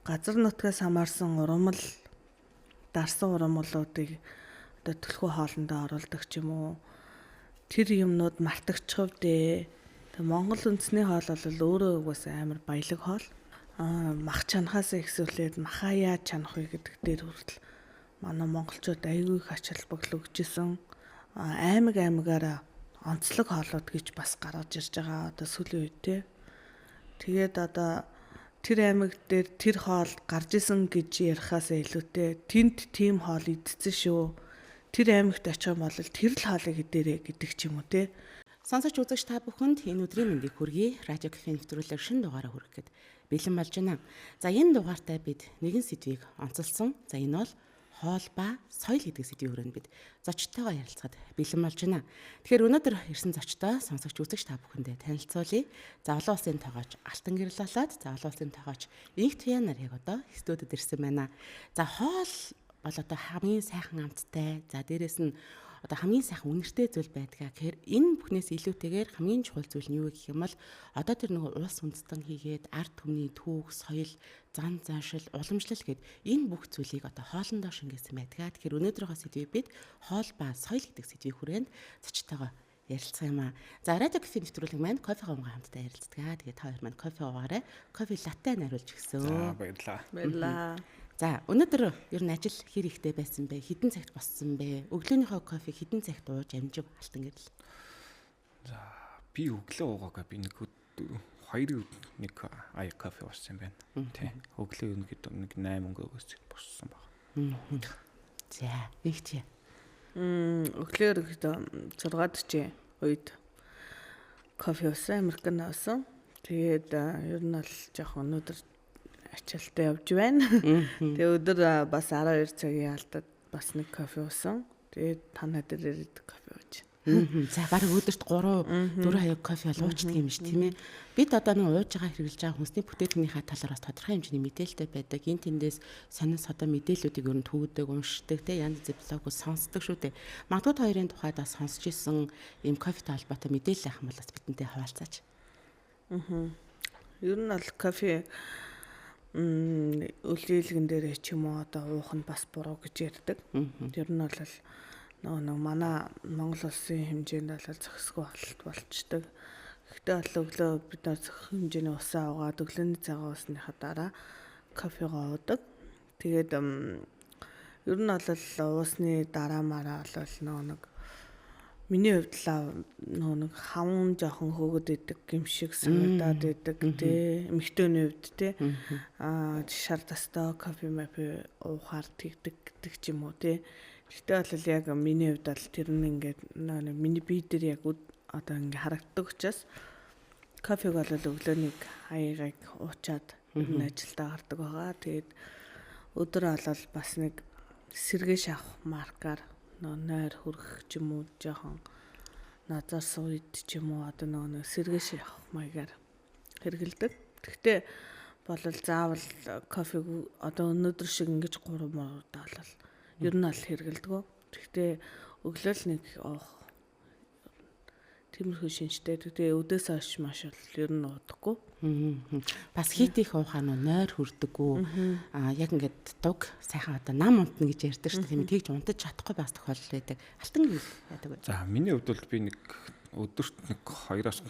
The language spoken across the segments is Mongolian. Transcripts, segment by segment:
газар нутгаас хамаарсан ургамал дарсан ургамлуудыг одоо төлхөө хоолндоо оруулдаг ч юм уу. Тэр юмнууд мартагчхав дээ. Монгол үндэсний хоол бол өөрөө угаасаа амар баялаг хоол. Мах чанахаас ихсүүлээд махаяа чанах вэ гэдэг дээр хүртэл манай монголчууд аягүй их ач холбогдол өгчээсэн. Аймагаараа онцлог хоолууд гэж бас гаргаж ирж байгаа одоо сүүлийн үед те. Тэгээд одоо тэр аймаг дээр тэр хоол гарч исэн гэж ярихаас илүүтэй тэнд тийм хоол идсэн шүү. Тэр аймагт очих юм бол тэр л хоолыг идэрэ гэдэг ч юм уу те. Сонсогч үзэгч та бүхэнд энэ өдрийн мэндийг хүргэе. Радио Кафе нэвтрүүлэг шинэ дугаараа хүрэхэд бэлэн болж байна. За энэ дугаартай бид нэгэн сэдвийг онцолсон. За энэ бол хоол ба соёл гэдэг сэдвийн хүрээнд бид зочдтойгоо ярилцахад бэлэн болж байна. Тэгэхээр өнөөдөр ирсэн зочдоо сонсогч үзэгч та бүхэндээ танилцуулъя. За олон улсын тоогооч Алтан гэрэл болоод за олон улсын тоогооч Инх Туяа нар яг одоо студид ирсэн байна. За хоол бол одоо хамгийн сайхан амттай. За дээрэс нь одоо хамгийн сайхан үнэртэй зүйл байдгаа. Тэгэхээр энэ бүхнээс илүүтэйгээр хамгийн чухал зүйл нь юу гэх юм бол одоо тэр нэг улс үндэстэн хийгээд ард түмний түүх, соёл, зан заншил, уламжлал гэд энэ бүх зүйлийг одоо хоолндоо шингээсэн байдгаа. Тэгэхээр өнөөдрийнхөө сэдвийг бид хоол ба соёл гэдэг сэдвийн хүрээнд зочдтойгоо ярилцсан юм аа. За радио кафе нэвтрүүлэг маань кофе хоомгоо хамтдаа ярилцдаг. Тэгээд та хоёр маань кофе уугаарай. Кофе латте нариулж өгсөн. За баярлалаа. За өнөөдөр ер нь ажил хэр ихтэй байсан бэ? Хэдэн цагт боссон бэ? Өглөөнийхөө кофе хэдэн цагт ууж амжив Алтан гэрэл? За би өглөө уугаагаа би нэг 2 кофе уусан байна. Тий. Өглөө нэг 8 өнгөөс боссон баг. За их чи. Өглөөр 6:40 үед кофе уусан, американо уусан. Тэгээд ер нь бол жоохон өнөөдөр ачаалтаа явж байна. Тэгээ өдөр бас 12 цагийн алдад бас нэг кофе уусан. Тэгээд танаа дээр ирээд кофе ууж. За бараг өдөрт 3-4 хаяг кофе ууцдаг юм биш тийм ээ. Бид одоо нэг ууж байгаа хэрэглэж байгаа хүнсний бүтээгдэхүүнийхээ талаараас тодорхой хэмжээний мэдээлэлтэй байдаг. Энэ тэндээс сонин содон мэдээллүүдийг ер нь төвөдөг, уншдаг те янз бүрийн блогоос сонсдог шүү дээ. Магадгүй та хоёрын тухайд бас сонсч ирсэн ийм кофетэй холбоотой мэдээлэл авах юм бол бас бидэнтэй хаваалцаач. Ер нь бол кофе үлээлгэн дээр ч юм уу одоо уух нь бас буруу гэж ярьдаг. Тэр нь бол нэг манай Монгол улсын хэмжээнд бол зохисгүй болчдөг. Гэхдээ бол өглөө бид нар зохих хэмжээний усаа уугаад өглөөний цагаа уусныхаа дараа кофегоо уудаг. Тэгээд ер нь бол уусны дараа мараа бол нэг миний хувьд л нэг хаван жоохон хөөгд идэг гимшиг санагдаад идэг тий эмэгтэйний хувьд тий шар тастай кофе мапи уухаар тэгдэг гэдэг ч юм уу тий. Гэхдээ бол яг миний хувьд бол тэр нь ингээд миний бие дээр яг одоо ингээд харагддаг учраас кофег бол өглөөний хаягийг уучаад энэ ажилдаа гардаг байгаа. Тэгээд өдөр бол бас нэг сэргээш авах маркаар нойр хүрэх ч юм уу жоохон назар сууд ч юм уу одоо нэг сэргээш авах маягаар хэрэгэлдэг. Гэхдээ бол заавал кофег одоо өнөөдөр шиг ингэж 3 мөрөдөө бол ер нь л хэрэгэлдэг. Гэхдээ өглөө л нэг тиймэрхүү шинжтэй. Тэгээ өдөөс хойш маш бол ер нь удахгүй. Бас хит их уухаа нойр хүрдэггүй. Яг ингээд дуг сайхан одоо нам унтна гэж ярьдаг шүү дээ. Тийм тэгж унтаж чадахгүй бас тохиолдол байдаг. Алтан гэрэл яадаг вэ? За миний хувьд бол би нэг өдөрт нэг 2-3.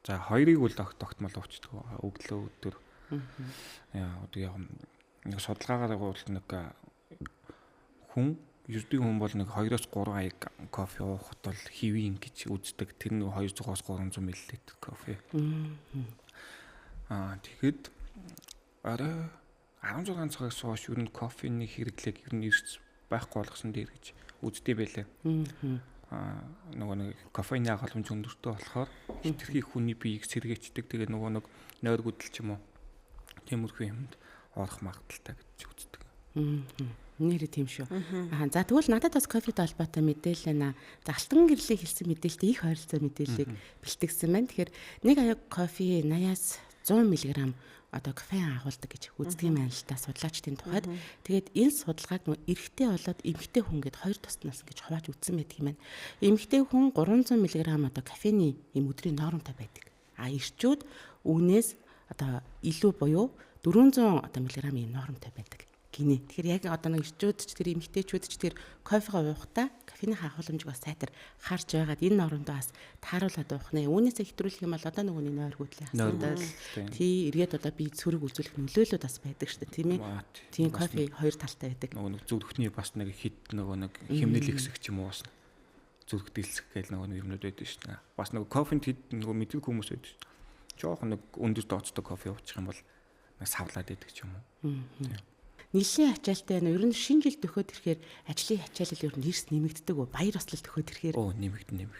За 2-ыг бол тогтмол уучдаг. Өглөө өдөр. Яа одоо нэг судалгаагаар бол нэг хүн ердийн хүн бол нэг 2-3 хаяг кофе уухад бол хэвийн гэж үздэг. Тэр нэг 200-300 мл кофе. Тэгэхэд арай 16 цагаас хойш ер нь кофений хэрэглээг ер нь эрс байхгүй болгосон дээр гэж үздэг байлаа. Нөгөө нэг кофений халамж өндөртэй болохоор хитрхи хүний биеийг сэргээчдэг. Тэгээ нөгөө нэг нойр гүдэл ч юм уу тиймэрхүү юмд орох магадaltaй гэж үздэг. Нэрээ тийм шүү. За тэгвэл надад бас кофетэй холбоотой мэдээлэл байна. За Алтан гэрлийн хэлсэн мэдээлэлтэй их ойролцоо мэдээллийг бэлтгэсэн байна. Тэгэхээр нэг аяг кофе 80-аас 100 мг одоо кофеин агуулдаг гэж үздэг юм байна л та судлаачдын тухайд. Тэгээд энэ судалгааг нөө эрэгтэй болоод эмэгтэй хүн гэд хоёр туснаас гэж хувааж үзсэн байдаг юм байна. Эмэгтэй хүн 300 мг одоо кофений юм өдрийн нормтой байдаг. Эрчүүд үүнээс одоо илүү буюу 400 мг-ийн нормтой байдаг гинэ. Тэгэхээр яг одоо нэг ирчүүд ч тэр эмэгтэйчүүд ч тэр кофега уухдаа кофений хагууламжийг бас сайтар харж байгаад энэ нормдоо бас тааруулаад уух нэ. Үүнээсээ хэтрүүлэх юм бол одоо нөгөөний нойр гүйдлийн асуудал тий эргээд одоо би цүрэг үзүүлэх нөлөөлөд бас байдаг шүү дээ тийм ээ. Тийм кофе хоёр талтай байдаг. Нөгөө зүрхний бас нэг хит нөгөө нэг хэмнэл ихсэх ч юм уу бас зүрх дэлсэх гэл нөгөө юмнууд байдаг шүү дээ. Бас нөгөө кофенд хит нөгөө мэддэг хүмүүс байдаг шүү дээ. Жохон нэг өндөр дооцтой кофе уучих юм бол нэг савлаад байдаг ч юм уу. Нийллийн ачаалтай нь ер нь шинэ жил төхөөд ирэхээр ажлын ачаалал ер нь эрс нэмэгддэг үү? Баяр ёслол төхөөд ирэхээр нэмэгдэн.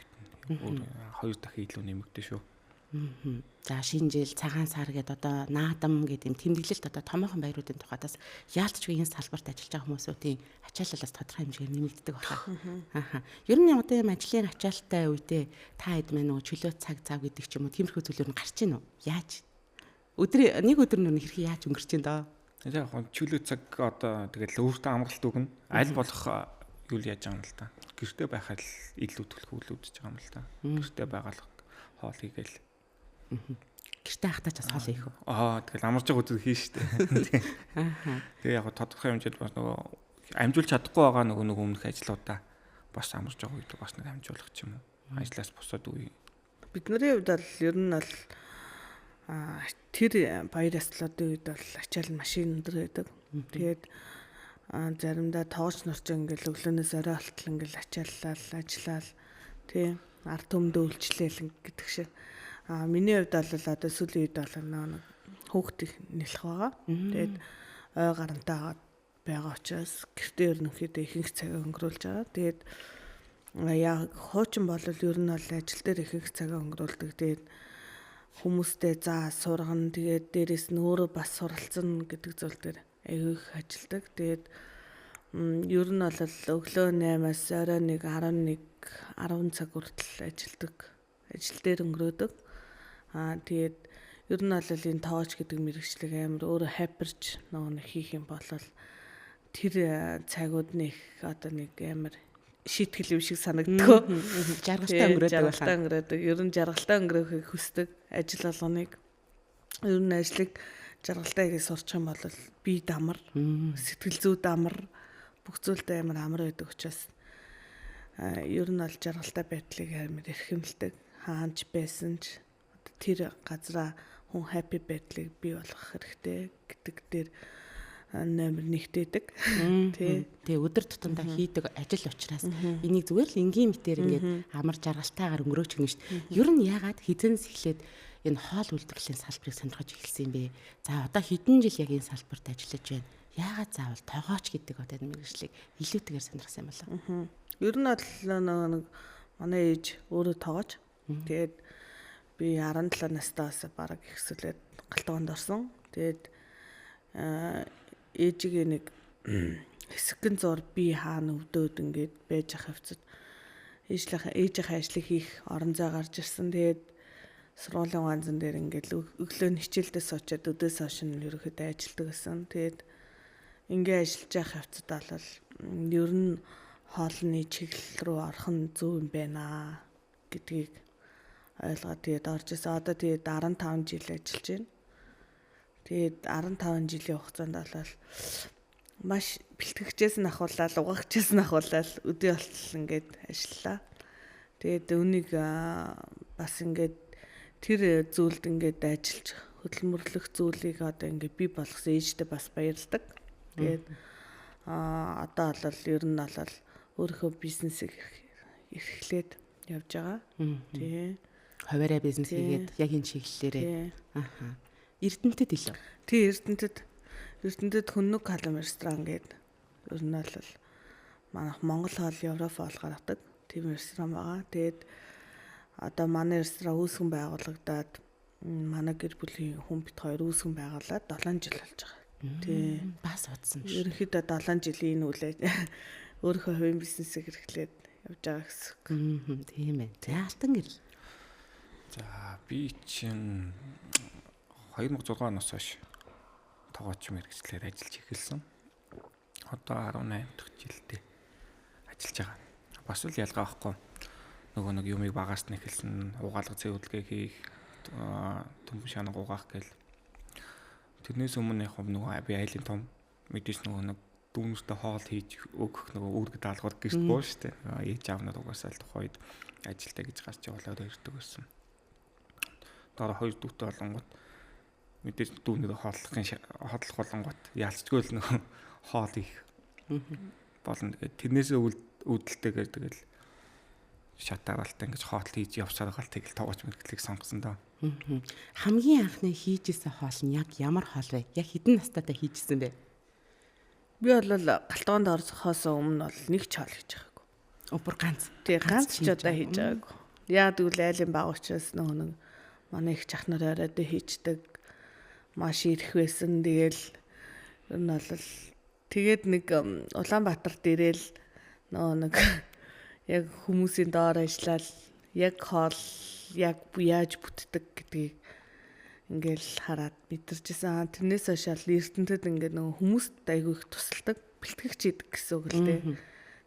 Хоёр дахин илүү нэмэгдэн шүү. За шинэ жил цагаан сар гэдэг одоо наадам гэдэг юм тэмдэглэлт одоо томоохон баяруудын тухайдаас яалтчгүй энэ салбарт ажиллаж байгаа хүмүүсийн ачааллаас тодорхой хэмжээгээр нэмэгддэг байна. Ер нь одоо юм ажлын ачаалттай үедээ та хэд мэн нөгөө чөлөө цаг зав гэдэг ч юм уу тиймэрхүү зүйлүүд нь гарч ийн үү? Яаж? Нэг өдөр нүг хэрхэн яаж өнгөрч ийн доо? Яг чөлөө цаг одоо тэгэл өөртөө амралт өгнө. Аль болох юу яаж байгаа юм л та. Гэртээ байхад л илүү төлхөө үлдэж байгаа юм л та. Гэртээ байгаал хоол хийгээл. Гэртээ хатаач бас хоол хийх үү? Тэгэл амарч байгаа үзэл хийн штэ. Тэгээ яг тодорхой хэмжээнд бас нөгөө амжуулж чадахгүй байгаа нөгөө өмнөх ажлуудаа бас амарч байгаа үед бас нэг амжуулах ч юм уу. Ажлаас босоод үе. Бидний хувьд бол ер нь бол тэр баяр ёслолын үед бол ачаал нь машин өндөр байдаг. Тэгээд заримдаа тоож норч ингээл өглөөнөөс орой болтол ингээл ачааллал ажиллаал тий ард түмдээ үйлчлээл гэдэг шиг. Миний хувьд бол одоо сүүлийн үед бол нэг хөөхт их нэлэх байгаа. Тэгээд ой гарантаа байгаа учраас гэртээ ерөнхийдөө ихэнх цагаа өнгөрүүлж байгаа. Тэгээд яг хуучин бол ер нь бол ажил дээр ихэнх цагаа өнгөрүүлдэг. Тэгээд хүмүүстэй заа сургана тэгээд дээрэс нь өөрөө бас суралцсан гэдэг зүйл дээр айгүйх ажилдаг. Тэгээд ер нь бол өглөө 8-аас орой 11 10 цаг хүртэл ажилдаг. Ажил дээр өнгөрөөдөг. Тэгээд ер нь бол энэ тоож гэдэг мэргэжлэг амар өөрөө хайперч нэг хийх юм бол тэр цагууд нэг одоо нэг амар шийтгэл юм шиг санагддаг. Жаргалтай өнгөрөөдөг. Ер нь жаргалтай өнгөрөхийг хүсдэг ажил болгоныг. Ер нь ажлыг жаргалтай гэж сурчих юм бол бие дамар, сэтгэл зүй дамар, бүх зүйлдээ амар байдаг учраас ер нь бол жаргалтай байдлыг амар эрхэмлдэг. Хаанч байсан ч тэр газараа хүн happy байдлыг бий болгох хэрэгтэй гэдэг дээр номер нэгтээдэг. Тэгээ өдөр тутамдаа хийдэг ажил учраас энийг зүгээр л энгийн мэтээр ингээд амар жаргалтайгаар өнгөрөөч гэнэ шүү дээ. Ер нь яагаад хизэнс эхлээд энэ хоол үйлдвэрлэлийн салбарыг сонирхож эхэлсэн юм бэ? За одоо хэдэн жил яг энэ салбарт ажиллаж байна? Яагаад заавал тоогооч гэдэг одоо мэргэжлийг илүүтэйгээр сонирхсан юм болов? Ер нь бол нэг манай ээж өөрөө тоогооч. Тэгээд би 17 настайгаас бараг ихсүүлээд галтгоонд орсон. Тэгээд ээжигээ нэг хэсэгэн зур би хаана өвдөөд ингээд байж ах хавцад ээжийнхээ ажлыг хийх орон зай гарч ирсэн. Тэгээд сургуулийн ганцан дээр ингээд өглөө нь хичээлдээ суучаад өдөөс хойш нь ерөөхдөө ажилладаг гэсэн. Тэгээд ингээд ажиллаж байх хавцад бол ер нь хоолны чиглэл рүү орох нь зөв юм байна гэдгийг ойлгоод тэгээд орж ирсэн. Одоо тэгээд 15 жил ажиллаж байна. Тэгээд 15 жилийн хугацаанд бол маш бэлтгэгчээс нь ахуулаад, угаагчээс нь ахуулаад өдөө болтол ингээд ажиллаа. Тэгээд үүнийг бас ингээд тэр зүйлд ингээд ажиллаж хөдөлмөрлөх зүйлийг одоо ингээд бий болгосон ээжтэй бас баярлдаг. Тэгээд одоо бол ер нь бол өөрийнхөө бизнесийг эрхлээд явж байгаа. Тий. Хуваарай бизнес хийгээд яг энэ чиглэлээрээ. Эрдэнэтэд илүү. Тий, Эрдэнэтэд Хүннүг халуун ресторан гэдэг ер нь бол манайх Монгол хоол, Европ хоол гаргадаг тийм ресторан байгаа. Тэгээд одоо манай ресторан үүсгэн байгуулагдаад манай гэр бүлийн хүн бит хоёр үүсгэн байгуулад 7 жил болж байгаа. Тий. Бас удсан биш. Ерөнхийдөө 7 жилийн үлээ өөрийнхөө хувийн бизнесийг эрхлээд явж байгаа гэсэн. Тийм ээ. За алтан гэрэл. За би чинь 2006 оноос хойш тоогооч мэргэжлэр ажиллаж эхэлсэн. Одоо 18 дахь жилдээ ажиллаж байгаа. Бас л ялгаа байхгүй. Нөгөө нэг юмыг багаас нь эхэлсэн, угаалга цэвэрлэгээ хийх, төмөн шанаг угаах гэл Тэрнээс өмнө яг нөгөө би айлын том мэдээж нөгөө нэг дүүнэртээ хоол хийж өгөх нөгөө үүрэг даалгавар гэрт боо штэ. Ээж аав нар угаасаа л тухайд ажилтаа гэж гарч явуулаад ирдэг байсан. Дараа 2 дүүтэй болонгот мэдээж дүүнэрээ хооллох болонгот ялцгүй л нөгөө хоол их болно. Тэгээд тэрнээсээ үүдэлтэйгээр тэгэл шатааралтай ингэж хоол хийж явсаар гал тэгэл тоогооч мэрэгчлийг сонгосон доо. Хамгийн анхны хийжсэн хоол нь яг ямар хоол вэ? Яг хэдэн настайдаа хийжсэн бэ? Би бол галтгоонд орсохоос өмнө бол нэг ч хоол хийж байгаагүй. Бүр ганц. Тий, ганц ч удаа хийж байгаагүй. Яа тэгвэл айлын баг учраас нөгөө нэг манай их чахнаар оройд хийждэг. Маш ирэх байсан. Тэгэл ер нь бол тэгээд нэг Улаанбаатар дээрэл нөгөө нэг яг хүмүүсийн доор ажиллаад яг хоол яг яаж бүтдэг гэдгийг ингээл хараад мэдэрчсэн. Тэрнээс хойш эрдэнэтэд ингээд нөгөө хүмүүст айгүй их тусалдаг, бэлтгэгч идэг гэсэн үг л дээ.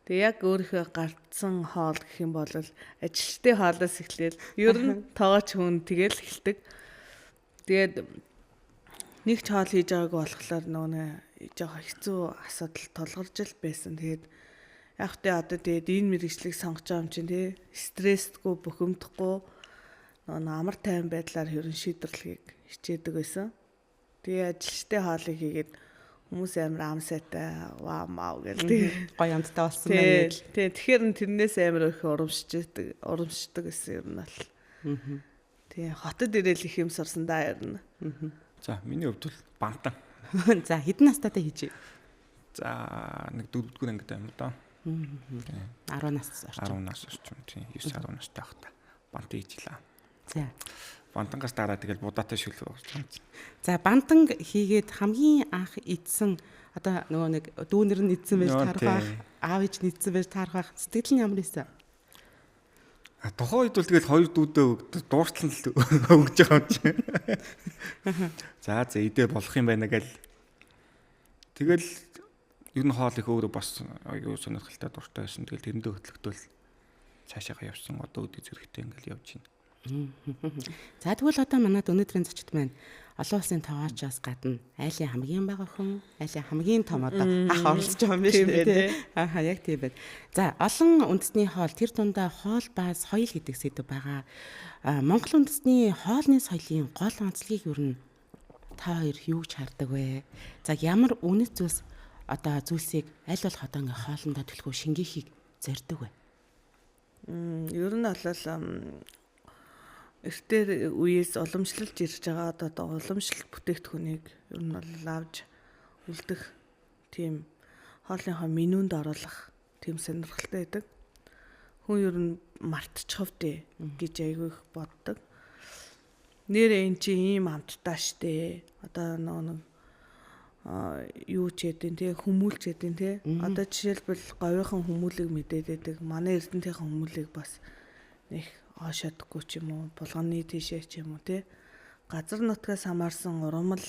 Тэгээ яг өөрийнхөө гардсан хоол гэх юм бол ажилчдын хоолоос эхлээл ер нь тоогооч хүн тэгэл эхэлдэг. Тэгээд нэг ч хоол хийж байгаагүй болохоор нөгөө жоохон хэцүү асуудал тулгарч л байсан. Тэгээд яг тэ одоо тэгээд энэ мэрэгчлийг сонгож байгаа юм чинь тий стрессгүй бухимдахгүй нөгөө амар тайван байдлаар хэрэн шийдвэрлэхийг хичээдэг байсан. Тэгээ ажилчдын хоолыг хийгээд хүмүүс амар ам сайтай ваа маа гэдэг гоё амттай болсон байна гэж. Тий тэгэхээр тэрнээс амар их урамшдаг гэсэн юм бол. Тий хотод ирээл их юм сурсан да ер нь. За миний хувьд бол бантан. За хэдэн настайдаа хийжээ? За нэг 4-р ангид юм да. 10 нас орчим. 10 нас орчим тийм 9-10 настай байхдаа бант хийжлээ. За. Бантангаас дараа тэгэл будаатай шүлэг орж байгаа юм. За бантанг хийгээд хамгийн анх идсэн одоо нөгөө нэг дүүнэр нь идсэн байж таарах бах, аав ээж нь идсэн байж таарах бах. Сэтгэл нь ямар ийсэн? Тухайн үед бол тэгэл 2 дүүдээ дууртлан л өгж байгаа юм чи. За идэ болох юм байна гэл. Тэгэл ер нь хоол их өөрөө бас аюу сонирхолтой дуртай байсан. Тэгэл тэрэндээ хөтлөгдөөл цаашаа явсан. Одоо үдий зэрэгтэй ингээл явж байна. За тэгвэл одоо манад өнөөдрийн зочид маань олон улсын тоогоочоос гадна айлын хамгийн бага хүн, айлын хамгийн том одоо ах оролцож байгаа юм байна шүү дээ. Ааха яг тийм байна. За олон үндэсний хоол тэр дундаа хоол ба соёл гэдэг сэдв байгаа. Монгол үндэсний хоолны соёлын гол онцлогийг юу н та хоёр юу ч хардаг вэ? За ямар үнэт зүйлс одоо зүйлсийг аль болох одоо ингээ хоолндоо төлхөө шингээхийг зорддог вэ? Ер нь бол эртээр үеэс уламжлалж ирж байгаа одоо уламжлалт бүтээгдэхүүнийг ер нь бол авч үлдэх тийм хоолныхоо менюнд оруулах тийм сонирхолтой байдаг. Хүн ер нь мартчихв дээ гэж айгүй их боддог. Нэрээ эн чи ийм амттай штэ. Одоо нэг юу ч гэдэг тий хүмүүлч гэдэг тий. Одоо жишээлбэл говийн хүмүүлийг мэдээд байдаг. Манай эрдэнтийн хүмүүлийг бас нэг оошоодгүй ч юм уу, булганы тийшээ ч юм уу тий. Газар нутгаас хамаарсан ургамал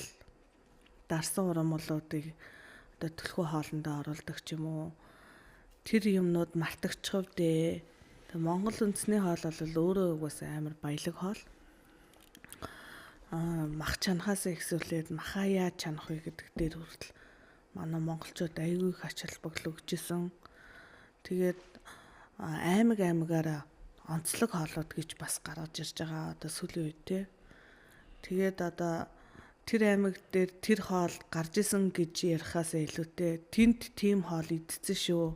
дарсан ургамлуудыг одоо төлхөө хоолндоо оруулдаг ч юм уу. Тэр юмнууд мартагчхав дээ. Монгол үндэсний хоол бол өөрөө угаасаа амар баялаг хоол. Мах чанахаас ихсүүлээд махаа яаж чанах вэ гэдэг дээр хүртэл манай монголчууд аягүй их ач холбогдол өгчээсэн. Тэгээд аймагаараа онцлог хоолууд гэж бас гаргаж ирж байгаа одоо сүүлийн үед те. Тэгээд одоо тэр аймаг дээр тэр хоол гарч исэн гэж ярихаас илүүтэй тэнд тийм хоол идсэн шүү.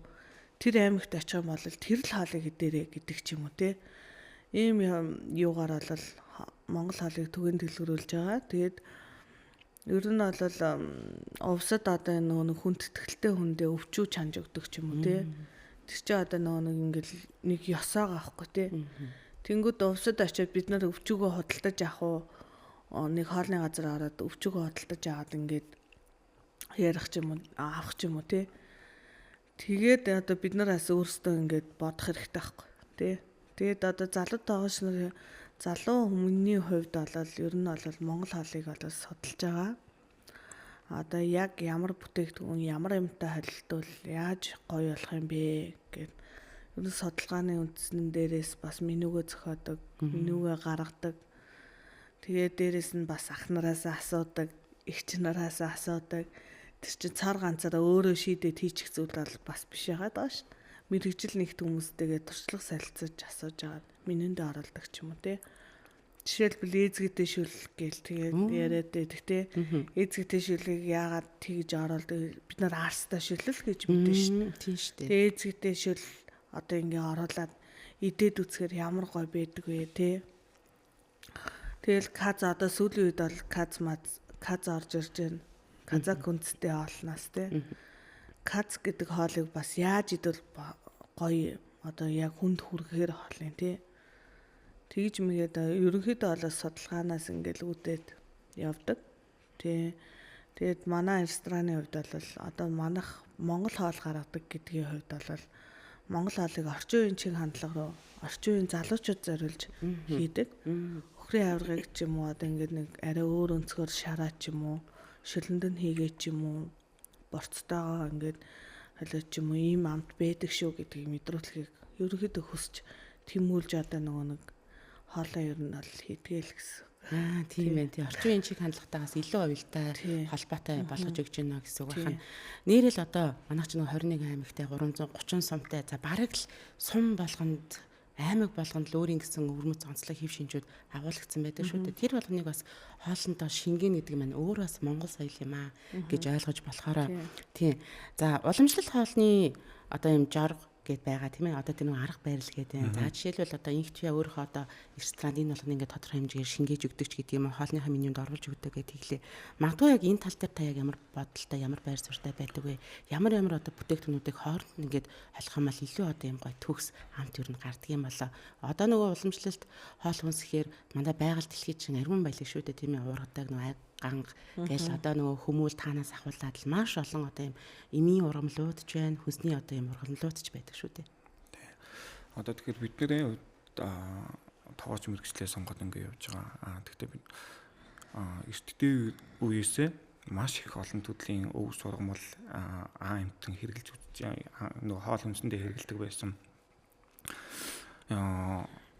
Тэр аймагт очих юм бол тэр л хоолыг идэрэ гэдэг ч юм уу те. Ийм юугаар бол Монгол хоолыг түгээн дэлгэрүүлж байгаа. Тэгээд ер нь бол увсад одоо нөгөө хүндэтгэлтэй хүндээ өвчүү чанж өгдөг ч юм уу те. Тэр чинь одоо нөгөө ингээл нэг ёсоогоо авахгүй те. Тэнгүүд увсад очиод бид нар өвчүүгөө худалдаж авах уу нэг хоолны газар ороод өвчүүгөө худалдаж аваад ингээд ярих ч юм уу авах ч юм уу те. Тэгээд одоо бид нараас өөрсдөө ингээд бодох хэрэгтэй байхгүй те. Тэгээд одоо залуу тоогооч нар залуу хүмүүний хувьд бол ер нь бол Монгол хоолыг бол судалж байгаа. Одоо яг ямар бүтээгдэхүүн ямар юмтай холилдвол яаж гоё болох юм бэ гэд ер нь судалгааны үндсэн дээрээс бас менюгөө зохиодог, менюгээ гаргадаг. Тэгээд дээрээс нь бас ах нараас асуудаг эгч нараас асуудаг. Тэр чинь цар ганцаараа өөрөө шийдээд хийчих зүйл бол бас биш яагаад байгаа ш. Мэргэжил нэгт хүмүүстэйгээ туршлага солилцож асууж агаад минэндээ оролдог ч юм уу те. Жишээлбэл эзэгтэй шүлэг гээл тэгээд яриад байдаг те. Эзэгтэй шүлгийг яагаад тэгж оролдог бид нар арстаа шүлэл гэж мэдэн ш. Тийм шүү дээ. Тэгээд эзэгтэй шүл одоо ингээ оруулаад идээд үзэхээр ямар гоё байдаг вэ те. Тэгэл каз одоо сүүлийн үед бол каз орж ирж байна. Казак үндэстэй хоолноос те. Каз гэдэг хоолыг бас яаж идвэл гоё одоо яг хүнд хүргэхээр хоолын те. Тэгж мэгээд ерөнхийдөө бол судалгаанаас ингээл үүдээд явдаг. Тэгээд манай рестораны хувьд бол одоо манайх Монгол хоол гаргадаг гэдгийн хувьд бол Монгол хоолыг орчин үеийн чиг хандлага руу орчин үеийн залуучууд зориулж хийдэг. Өхрийн авиргыг ч юм уу одоо ингээд нэг арай өөр өнцгөр шараа ч юм уу шөлөнд нь хийгээ ч юм уу борцтойгоо ингээд холиод ч юм уу ийм амт байдаг шүү гэдгийг мэдрүүлэхийг ерөнхийдөө хүсч тэмүүлж одоо нэг хоолоо ер нь бол хийдгээл гэсэн. Тийм байх. Тийм орчин үеийн чиг хандлагатаагаас илүү авилтай холбоотой болгож өгч байна гэсэн үг байна. Нэрэл одоо манайх ч нэг 21 аймагтай 330 сумтай за бараг л сум болгонд аймаг болгонд л өөрийн гэсэн өвөрмөц онцлог хэв шинжүүд агуулгдсан байдаг шүү дээ. Тэр болгоныг бас хоолндоо шингэн гэдэг маань өөр бас Монгол соёл юм аа гэж ойлгож болохоор тийм. За уламжлалт хоолны одоо юм жарга гэд байгаа тийм ээ. Одоо тэр нэг арга барил гэдэг. За жишээлбэл одоо инхтвя өөрийнхөө одоо ресторанд энэ болгоно ингээд тодорхой хэмжээгээр шингээж өгдөг ч гэдэг юм уу. Хоолныхаа менюнд оруулж өгдөг гэдэг хэлээ. Магадгүй яг энэ тал дээр та яг ямар бодолтой, ямар байр суурьтай байдаг вэ? Ямар одоо бүтээгдэхүүнүүдийг хооронд ингээд холихомол илүү одоо юм гоё төгс амт юу н гардаг юм болоо. Одоо нөгөө уламжлалт хоол хүнсэхээр манай байгаль дэлхийд чинь аргун байлиг шүү дээ тийм ээ. Уургадаг нөгөө ганг гээл одоо нөгөө хүмүүл таанаас ахуулаад л маш олон одоо юм эмийн ургамлуудж байна, хүнсний одоо юм ургамлуудч байдаг шүү дээ. Одоо тэгэхээр бидний тоогооч мэрэгчлээ сонгоод ингэ явж байгаа. Тэгтээ бид эртдээ үеэсээ маш их олон төрлийн өв сургамал амтан хэрэгжилж нөгөө хоол хүнсэндээ хэрэгэлдэг байсан.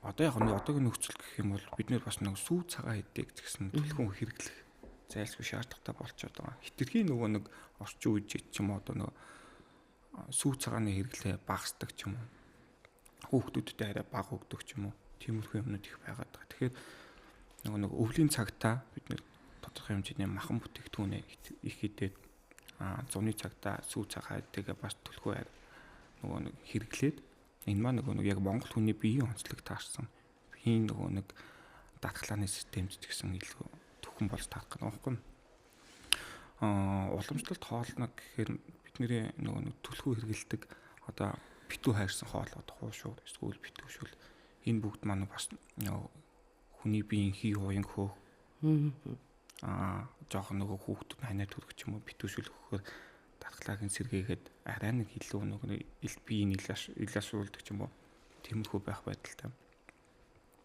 Одоо яг одоогийн нөхцөл гэх юм бол бид нэр бас нэг сүү цагаан хэдэг гэсэн төлхөн хэрэглэх зайлшгүй шаардлагатай болчиход байгаа. Хитрхийн нөгөө нэг орчин үед ч юм уу одоо нөгөө сүү цагааны хэрэглээ багасдаг ч юм уу. Хүүхдүүдтэй арай бага өгдөг ч юм уу. Тиймэрхүү юмнууд их байгаад байгаа. Тэгэхээр нөгөө нэг өвлийн цагтаа бид нэр тодорхой хэмжээний махан бүтээгдэхүүнээ их идээд зуны цагтаа сүү цагаан хэдгээ бас төлхөө нөгөө нэг хэрэглээд энэ маань нөгөө нэг яг Монгол хүний биеийн онцлог таарсан. Биеийн нөгөө нэг даатгалааны системд гэсэн илүү хүн болж таарах гэдэг байхгүй. Уламжлалт хоолно гэхээр бидний нөгөө төлхөө хэрэгэлдэг одоо битүү хайрсан хоол одоо хуушуур эсвэл битүү шүл энэ бүгд маань бас хүний биеийн хий хуян хөөх жоохон нөгөө хүүхдүүд ханаад төрөх ч юм уу битүү шүл өгөхөөр даатгалагын сэргээгээд арай нэг илүү нөгөө биеийн илашуулдаг ч юм уу тиймэрхүү байх байдалтай.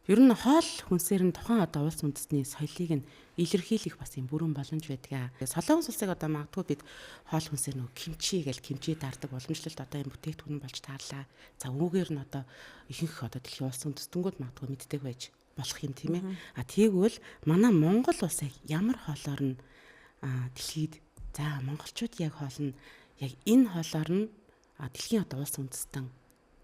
Ер нь хоол хүнсээр нь тухайн одоо улс үндэстний соёлыг нь илэрхийлэх бас юм бүрэн боломж байдаг. Солонгос улсыг одоо магадгүй бид хоол хүнсээр нөгөө кимчи гэж кимчи даардаг уламжлалт одоо юм бүтээгдэхүүн болж таарлаа. За үүгээр нь одоо ихэнх одоо дэлхийн улс үндэстэнгүүд магадгүй мэддэг байж болох юм тийм ээ. Тэгвэл манай Монгол улс ямар хоолоор нь дэлхийд за монголчууд яг хоол нь яг энэ хоолоор нь дэлхийн одоо улс үндэстэн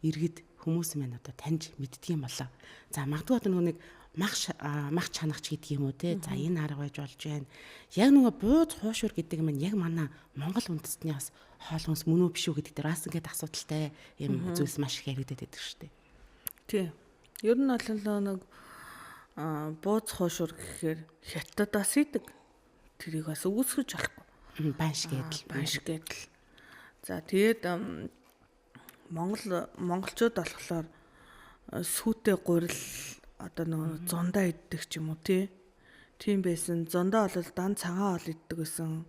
иргэд хүмүүс маань одоо таньж мэддэг юм болоо. За магадгүй одоо нэг мах чанагч гэдэг юм уу те. За энэ арга байж болж байна. Яг нөгөө бууз хуушур гэдэг юм яг манай Монгол үндэстний бас хоол хүнс мөн үү биш үү гэдэг дээр бас ингээд асуудалтай юм зүйлс маш их яригдаад байдаг шүү дээ. Тий. Ер нь бол нэг бууз хуушур гэхээр хятадаас идэг. Тэрийг бас үүсгэж болохгүй. Банш гэдэл. За тэгээд монголчууд болохоор сүүтэй гурил одоо нөгөө зундаа иддэг ч юм уу тийм байсан. Зундаа бол дан цагаан хоол иддэг байсан.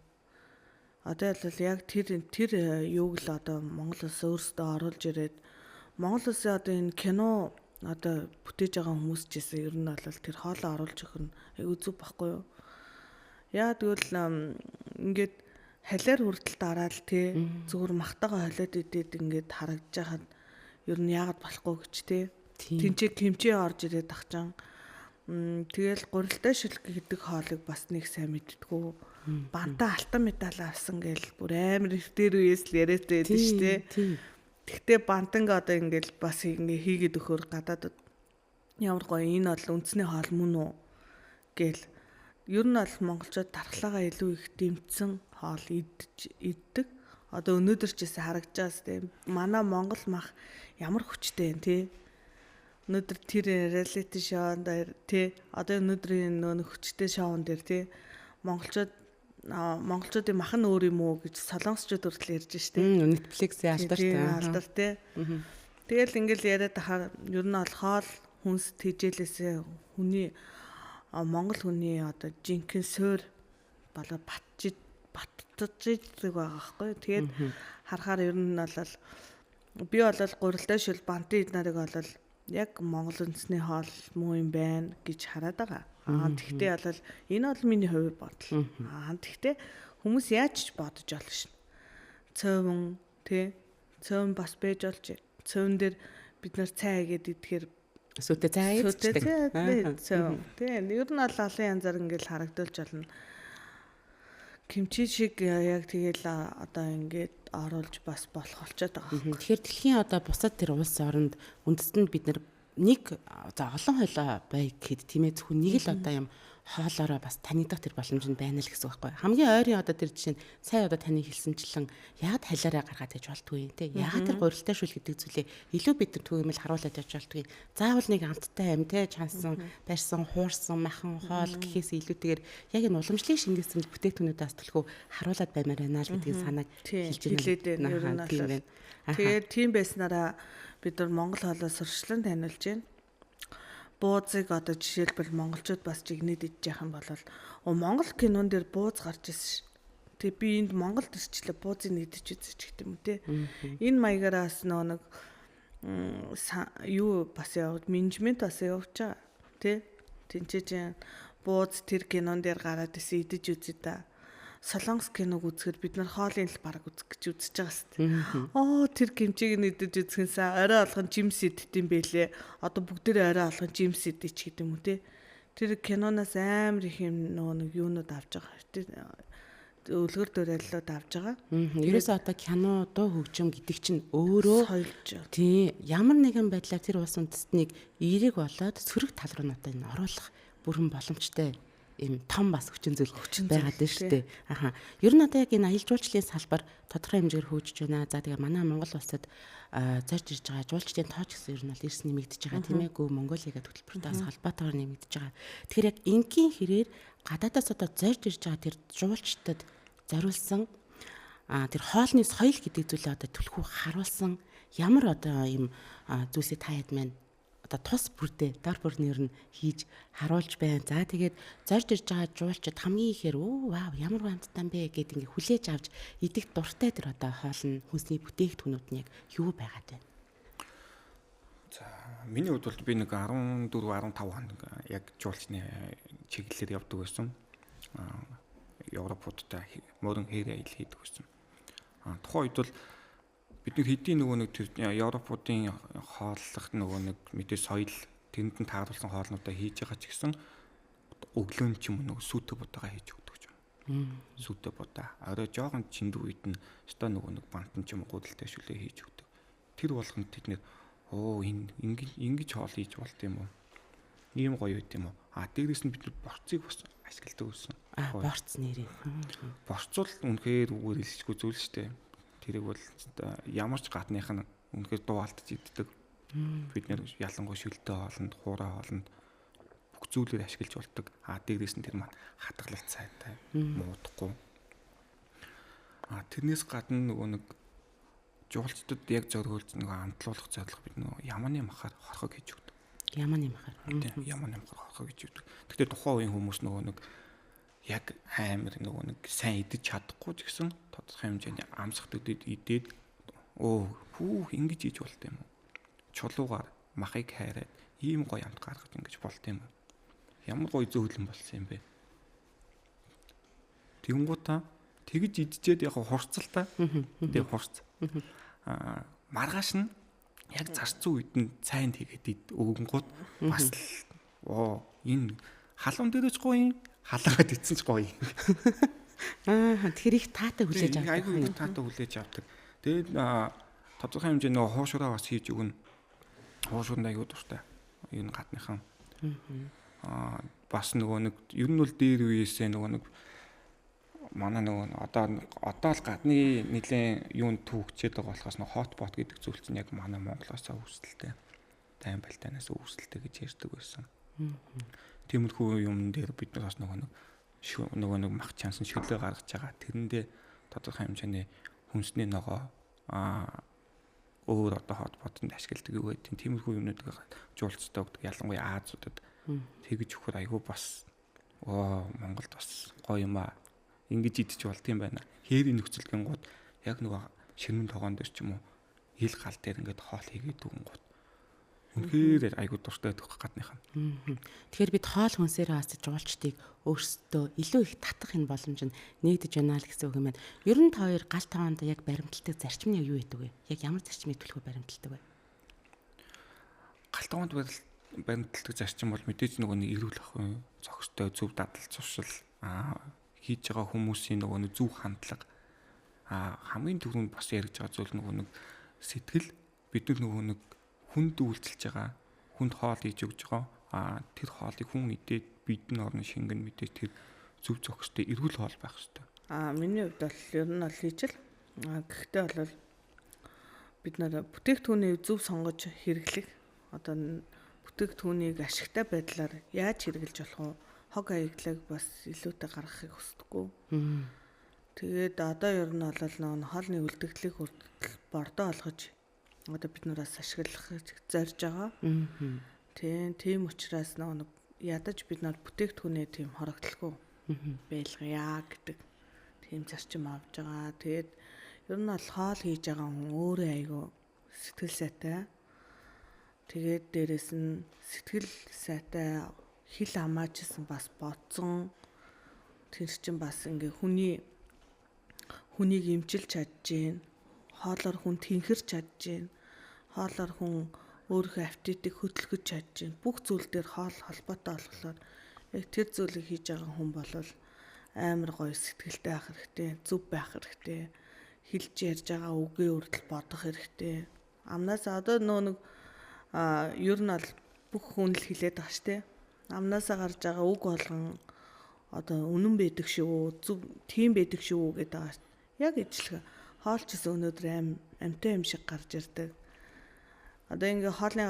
Одоо бол яг тэр юуг л одоо Монгол улс өөрсдөө оруулж ирээд Монгол улсын одоо энэ кино одоо бүтээж байгаа хүмүүс ч гэсэн ер нь бол тэр хоолоо оруулж өгөх нь үзүү байхгүй юу? Яа тэгвэл ингээд халиар хүртэл дараал зүгээр махтагаа холиод идээд ингээд харагдж хахад ер нь яагаад болохгүй гэж тэнцээ кимчи орж ирээд ахчан тэгэл гурилтай шүлэг гэдэг хоолыг бас нэг сайн мэддэггүй бантаа алтан медаль авсан гэл бүр амар их дээр үеэс л яриад байдаг шүү дээ. Гэхдээ бантанг одоо ингээл бас ингээ хийгээд өгөхөр гадаадд ямар гоё энэ бол үндэсний хоол мөн үү гэл ер нь бол монголчууд дархлаагаа илүү их дэмжсэн хоол иддэг. Одоо өнөөдөр ч гэсэн харагдаж байгаа тийм манай монгол мах ямар хүчтэй юм тий. Өнөөдөр тэр реалити шоунд тий одоо өнөөдрийн нөө хүчтэй шоунд дээр тий монголчуудын мах нь өөр юм уу гэж солонгосчууд хүртэл ярьж штэ. Netflix-ийн алдар тий. Тэгэл ингээл яриад ахаар ер нь бол хоол хүнс тэжээлээсээ хүний монгол хүний одоо жинхэнэ суур болоо батдаг байгаа байхгүй. Тэгээд харахаар ер нь бол би бол гурилтай шил бантын эднарыг бол яг монгол үндэсний хоол муу юм байна гэж хараад байгаа. Тэгтээ бол энэ бол миний хувийн бодол. Тэгтээ хүмүүс яаж ч бодож олно шин. Цөөвн тий цөөвн бас байж болж цөөвн дээр бид нар цай игээд идэхээр сүтэ цай идчихдэг. Тий ер нь бол олон янзаар ингээл харагдуулж олно. Кимчи шиг яг тэгэл одоо ингээд оруулж бас болох болчиход байгаа. Тэгэхээр дэлхийн одоо бусад тэр улс оронд үндэстэнд бид нэг олон хойлоо бай гэхэд тийм ээ зөвхөн нэг л одоо юм хоолоороо бас танигдах тэр боломж нь байна л гэсэн үг байхгүй. Хамгийн ойрын одоо тэр жишээ нь сая одоо таны хэлсэнчлэн яагаад халиараа гаргаад иж болтгүй те яагаад тэр гурилтай шүл гэдэг зүйлээ илүү бид нар түүгэмэл харуулад яж болтгүй. Заавал нэг амттай юм те чансан барьсан хуурсан махан хоол гэхээс илүүтэйгээр яг энэ уламжлалын шингээсэн бүтээгдэхүүнүүдээс төлхөө харуулад баймаар байна л гэдгийг санааг хэлж байна. Тэгээд тийм байснараа бид нар монгол хоолоос сурчлан танилж байна. Буузыг одоо жишээлбэл монголчууд бас жигнэд идэж яах юм бол монгол кинон дээр бууз гарч ирсэн ш. Тэг би энд Монголд ирчлээ буузыг идэж үзэж гэх юм те. Энэ маягаараас нэг юу бас яваад менежмент бас явууч байгаа те. Тинчээж бууз тэр кинон дээр гараад исэн идэж үзээ та. Солонгос киног үзэхэд бид нар хоолын л бараг үзэх гэж үзэж байгаа сте. Тэр кимчиг нэдэж үзэхэнсээ орой алган жимс иддэм байлээ. Одоо бүгдээрээ орой алган жимс идэж гэдэг юм уу те. Тэр киноноос амар их юм нэг юунууд авч байгаа. Өлгөр дөрөллөд авж байгаа. Ерөөсөө одоо кино дуу хөгжим гэдэг чинь өөрөө соёлж. Тий, ямар нэгэн байдлаар тэр улс үндэстнийг эерэг болоод сөрөг тал руу надад энэ оруулах бүрэн боломжтой ийм том бас хүчин зүйл байгаад байна шүү дээ. Ер нь одоо яг энэ аялал жуулчлалын салбар тодорхой хэмжээгээр хөгжиж байна. За тэгээ манай Монгол улсад зорж ирж байгаа жуулчдын тооч гэсэн ер нь бол эрс нэмэгдэж байгаа тийм ээ. Гүү Монголиагаа хөтөлбөртөөс холбоотойгоор нэмэгдэж байгаа. Тэгэхээр яг энгийн хэрээр гадаадаас одоо зорж ирж байгаа тэр жуулчдад зориулсан тэр хоолны соёл гэдэг зүйлээ одоо түлхүү харуулсан ямар одоо ийм зүйлсийг та хэд маань одоо тус бүрдээ дор бүрнээр нь хийж харуулж байна. За тэгээд зорж ирж байгаа жуулчид хамгийн ихээр вау ямар амттай бэ гэдэг ингээ хүлээж авч идэх дуртай тэр одоо хоол нь хүнсний бүтээгдэхүүнүүд нь яг юу байгаад байна. За миний хувьд бол би нэг 14 15 хоног яг жуулчны чиглэлээр явдаг байсан. Европуудтай мөрөн хэрэг аялал хийдэг байсан. Тухайн үед бол бид нэг хэдийн нөгөө нэг тэр Европуудын хооллох нөгөө нэг мэдээ соёл тэнд нь тааруулсан хоолнуудаа хийж байгаа ч гэсэн өглөө ч юм уу нөгөө сүйтэй будаага хийж өгдөг ч юм. Сүйтэй будаа. Орой жоохон чиндүү үед нь өстой нөгөө нэг бантан ч юм уу гудалтай шүлээ хийж өгдөг. Тэр болгонд тэд нэр ингэж хоол хийж болт юм уу? Ийм гоё байт юм уу? Дээрээс нь бид борцыг бас ашигладаг байсан. Борц нэрээ. Борцвол үнэхээр үгээр илжгүй зүйл шүү дээ. Тэрийг бол ямар ч гадных нь үнэхээр дуу алдаж иддэг. Бид нэр ялангуяа шүлтэй хоолнд, хуурай хоолнд бүх зүйлээр ашиглаж болдог. Дээрээс нь тэр маань хадгалалт сайтай, муудахгүй. Тэрнээс гадна нөгөө нэг жуулчдад яг зориулж нөгөө амтлуулах зорилго бид нөгөө яманы махаар хорхог хийж өгдөг. Яманы махаар. Яманы махаар хорхог хийж өгдөг. Гэхдээ тухайн үеийн хүмүүс нөгөө нэг яг амар нөгөө нэг сайн идэж чадахгүй ч гэсэн тодорхой хэмжээний амсгтуудад идээд ингэж хийж болт юм уу? Чулуугаар махыг хайраад ийм гоё амт гаргаж ингэж болт юм уу? Ямар гоё зөөлөн болсон юм бэ? Тэнгуутаа тэгж идчихэд яг хурцлаа. Тэг хурц. Маргааш нь яг зарцсан үед нь цайнд хийгээд өгөнгууд бас энэ халуун дээрэж гоё юм халаагаад ицсэн ч гоё. Тэгэхээр их таатай хүлээж авдаг. Айгүй их таатай хүлээж авдаг. Тэгээд тодорхой хэмжээ нөгөө хуушураа бас хийж өгнө. Хуушуранд айгүй дуртай. Энэ гадныхан. Бас нөгөө нэг ер нь бол дээр үеэсээ нөгөө нэг манай нөгөө одоо л гадны нэлийн юунд түүхчээд байгаа болохоос нөгөө hotbot гэдэг зүйл чинь яг манай Монголоос үүсэлтэй. Тайм балтанаас үүсэлтэй гэж ярьдаг байсан. Тиймэрхүү юм дээр бид нар бас нөгөө нэг мах чансан шөлөө гаргаж байгаа. Тэрэндээ тодорхой хэмжээний хүнсний ногоо өөр одоо hotbot-нд ашигладаг юу гэдэг. Тиймэрхүү юмнуудыг жуулцдаг гэдэг. Ялангуяа Азиудад тэгж өгөхөр айгүй бас Монголд бас гоё юм аа. Ингэж идэж болт юм байна. Хээрийн нөхцөлгийн гууд яг нөгөө ширмэн тогоон дээр ч юм уу ил гал дээр ингээд хоол хийгээд өгөн гууд. Үнэхээр айгүй дуртай өгөх гадныхан. Тэгэхээр бид хоол хүнсээр хасаж жуулчдыг өөрсдөө илүү их татах энэ боломж нь нэгдэж байна л гэсэн үг юм байна. Ер нь та хоёр гал таваанд яг баримталдаг зарчим нь юу байдаг вэ? Яг ямар зарчмыг төлөхөөр баримталдаг вэ? Гал таваанд баримталдаг зарчим бол мэдээж нөгөө нэг эрүүл ахуйн зохистой зөв дадал зуршил хийж байгаа хүмүүсийн нөгөө нэг зөв хандлага хамгийн түрүүнд бас яригж байгаа зүйл нөгөө нэг сэтгэл бид нөгөө нэг хүнд үйлчилж байгаа хүнд хоол хийж өгж байгаа тэр хоолыг хүн идээд бидний орны шингэн мэдээ тэр зөв зохистой эрүүл хоол байх хэрэгтэй. Миний хувьд бол ер нь бол хийж л гэхдээ бол бид нар бүтээгдэхүүний зөв сонгож хэрэглэх одоо бүтээгдэхүүнийг ашигтай байдлаар яаж хэрэглэж болох вэ? Хог аяглаг бас илүүтэй гаргахыг хүсдэггүй. Тэгээд одоо ер нь бол нөгөө хоолны үлдэгдлийг бордоо олгож одоо бид нараас ашиглах зорж байгаа. Тийм учраас нөгөө ядаж бид нар бүтээгдэхүүнээ тийм хорогдлохгүй байлгая гэдэг тийм зарчим авж байгаа. Тэгээд ер нь бол хоол хийж байгаа хүн өөрөө айгүй сэтгэл сайтай. Тэгээд дээрэс нь сэтгэл сайтай хил хамаажсан бас бодсон тэр чинь бас ингээ хүнийг эмчилж чадж гин хоолоор хүн тэнхэрч чадж гин хоолоор хүн өөрийнхөө аппетитыг хөдөлгөж чадж гин бүх зүйл дээр хоол холбоотой болохоор яг тэр зүйлийг хийж байгаа хүн бол амар гоё сэтгэлтэй байх хэрэгтэй зөв байх хэрэгтэй хэлж ярьж байгаа үгийн үрдэл бодох хэрэгтэй амнаас одоо нэг ер нь бол бүх хүн л хэлээд байгаа штэ амнаасаа гарч байгаа үг болгон одоо үнэн байдаг шүү зөв тийм байдаг шүү гэдэг байгаа. Яг ижлэг хоол ч гэсэн өнөөдөр амтай юм шиг гарч ирдэг. Одоо ингээ хоолны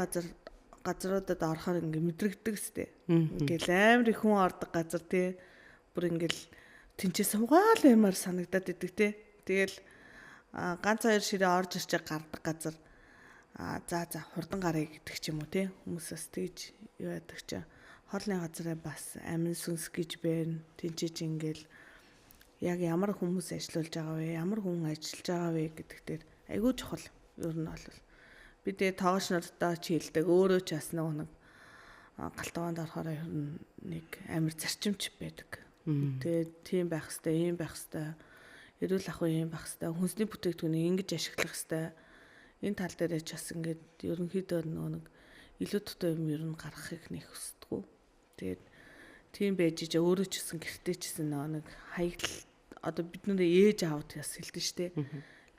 газруудад орохоор ингээ мэдрэгдэг сте. Ингээл амар их хүн ордог газар тий. Бүр ингээл тэнцээ суугаал юмар санагдаад идэг тий. Тэгэл ганц хоёр ширээ орж ирж гардаг газар за хурдан гарыг гэдэг ч юм уу тий. Хүмүүсээс тэгж юу яадаг ч хоолны газараа бас амин сүнс гэж байна. Тэнцэж ингээл яг ямар хүмүүс ажиллаж байгаа вэ? Ямар хүн ажиллаж байгаа вэ гэдэг дээр айгүй чухал. Ер нь бол би тэгээ тоогоч нартаа ч хэлдэг. Өөрөө ч бас нэг галтгоонд орохоор ер нь нэг амир зарчимч байдаг. Тэгээ тийм байх хэвээр, ийм байх хэвээр, эрүүл ахуй ийм байх хэвээр, хүнсний бүтээгдэхүүнийг ингэж ашиглах хэвээр. Энэ тал дээр ч бас ингээд ерөнхийдөө нэг илүү тутаа юм ер нь гаргахыг нэг хүсдэг. Тэгээд тийм байж ижээ өөрөө ч гэсэн гэртээ ч гэсэн нэг хаягдл одоо бидний ээж аавд бас хэлдэг штэ.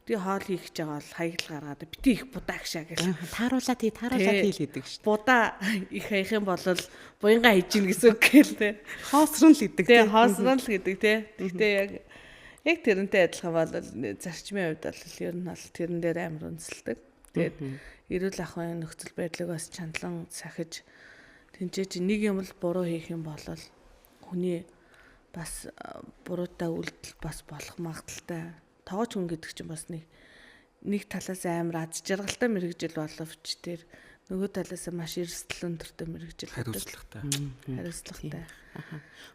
Би хоол хийх гэж байгаа бол хаягдл гаргаад бити их будаа гшаа гэл. Тааруулаад хийлээдэг штэ. Будаа их хаях юм бол буянга хийж гин гэсэн үг гээл те. Хоосрон л гэдэг те. Хоосрон л гэдэг те. Гэхдээ яг тэрнтэй адилхан бол зарчмын хувьд бол ер нь бол тэрэн дээр амар үнэлдэг. Тэгээд эрүүл ахуйн нөхцөл байдлыг бас чандлан сахиж тэнцээ чи нэг юм л буруу хийх юм бол хүний бас буруутай үйлдэл бас болох магадaltaй. Тоогоч хүн гэдэг чинь бас нэг талаас амар аз жаргалтай мэрэгжил боловч тэр нөгөө талаас маш эрсдэл өндөртэй мэрэгжил хариуцлагатай. Хариуцлагатай.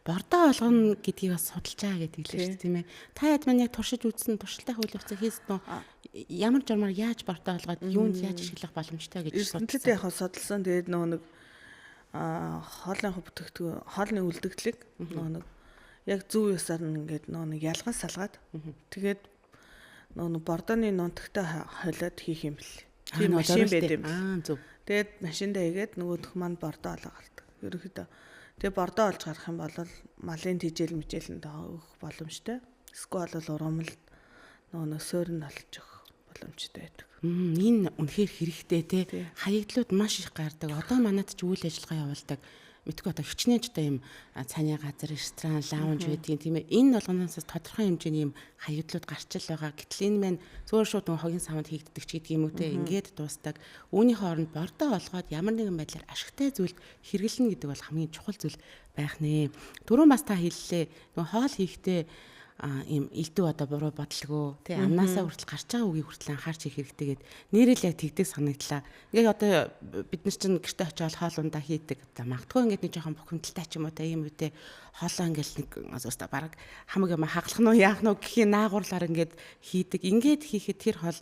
Бордоо олгоно гэдгийг бас судалж байгаа гэдэг л шүү дээ тийм ээ. Та хэд маань яг туршиж үзсэн туршилтын хууль явцаа хийсэн үү? Ямар журмаар яаж бордоо олгоод юунд яаж ашиглах боломжтой гэж судалсан. Яг судалсан. Тэгээд нөгөө хоолны бүтээгдэхүүн хоолны үлдэгдлийг нөгөө яг зөв ёсоор ингээд нөгөө ялган салгаад тэгээд нөгөө бордооны нунтагтай холиод хийх юм бэл. Тийм машин байд юм. Зөв. Тэгээд машиндаа хийгээд нөгөөх маань бордоо олоо гардаг. Ерөнхийдөө Тэгээ бордоо олж гарах юм бол малын тижэл мижээлэнд өгөх боломжтой. Эсвэл урамл нөгөө сөөр нь олж өгөх боломжтой байдаг. Энэ үнэхээр хэрэгтэй те. Хаягдлууд маш их гардаг. Одоо манайд ч үйл ажиллагаа явуулдаг. Мэдгүй одоо хичнээн ч одоо юм цааны газар, ресторан, лаунж байдгийн тийм ээ. Энэ болгоноос тодорхой хэмжээний юм хаягдлууд гарч ил байгаа. Гэтэл энэ маань зөвхөн шууд хогийн савнд хийгддэг ч гэдэг юм уу те. Ингээд дуустдаг. Үүний хооронд бордоо олгоод ямар нэгэн байдлаар ашигтай зүйлд хэрэглэнэ гэдэг бол хамгийн чухал зүйл байх нэ. Түрүүн бас та хэллээ. Нөгөө хоол хийхдээ ийм элдв одоо буруу бодлого тий амнаасаа хүртэл гарч байгаа үгийг хүртэл анхаарч хийх хэрэгтэй гэд нэрэл яг тэгдэг санагдлаа. Ингээд одоо бид нар чинь гэртээ очиод хоол ундаа хийдэг. За магадгүй ингээд нэг жоохон бухимдалтай ч юм уу те ийм үедээ хоолоо ингээд нэг өстө бараг хамаг юм хаглах нь яах нь гэхийн наагуурлаар ингээд хийдэг. Ингээд хийхэд тэр хоол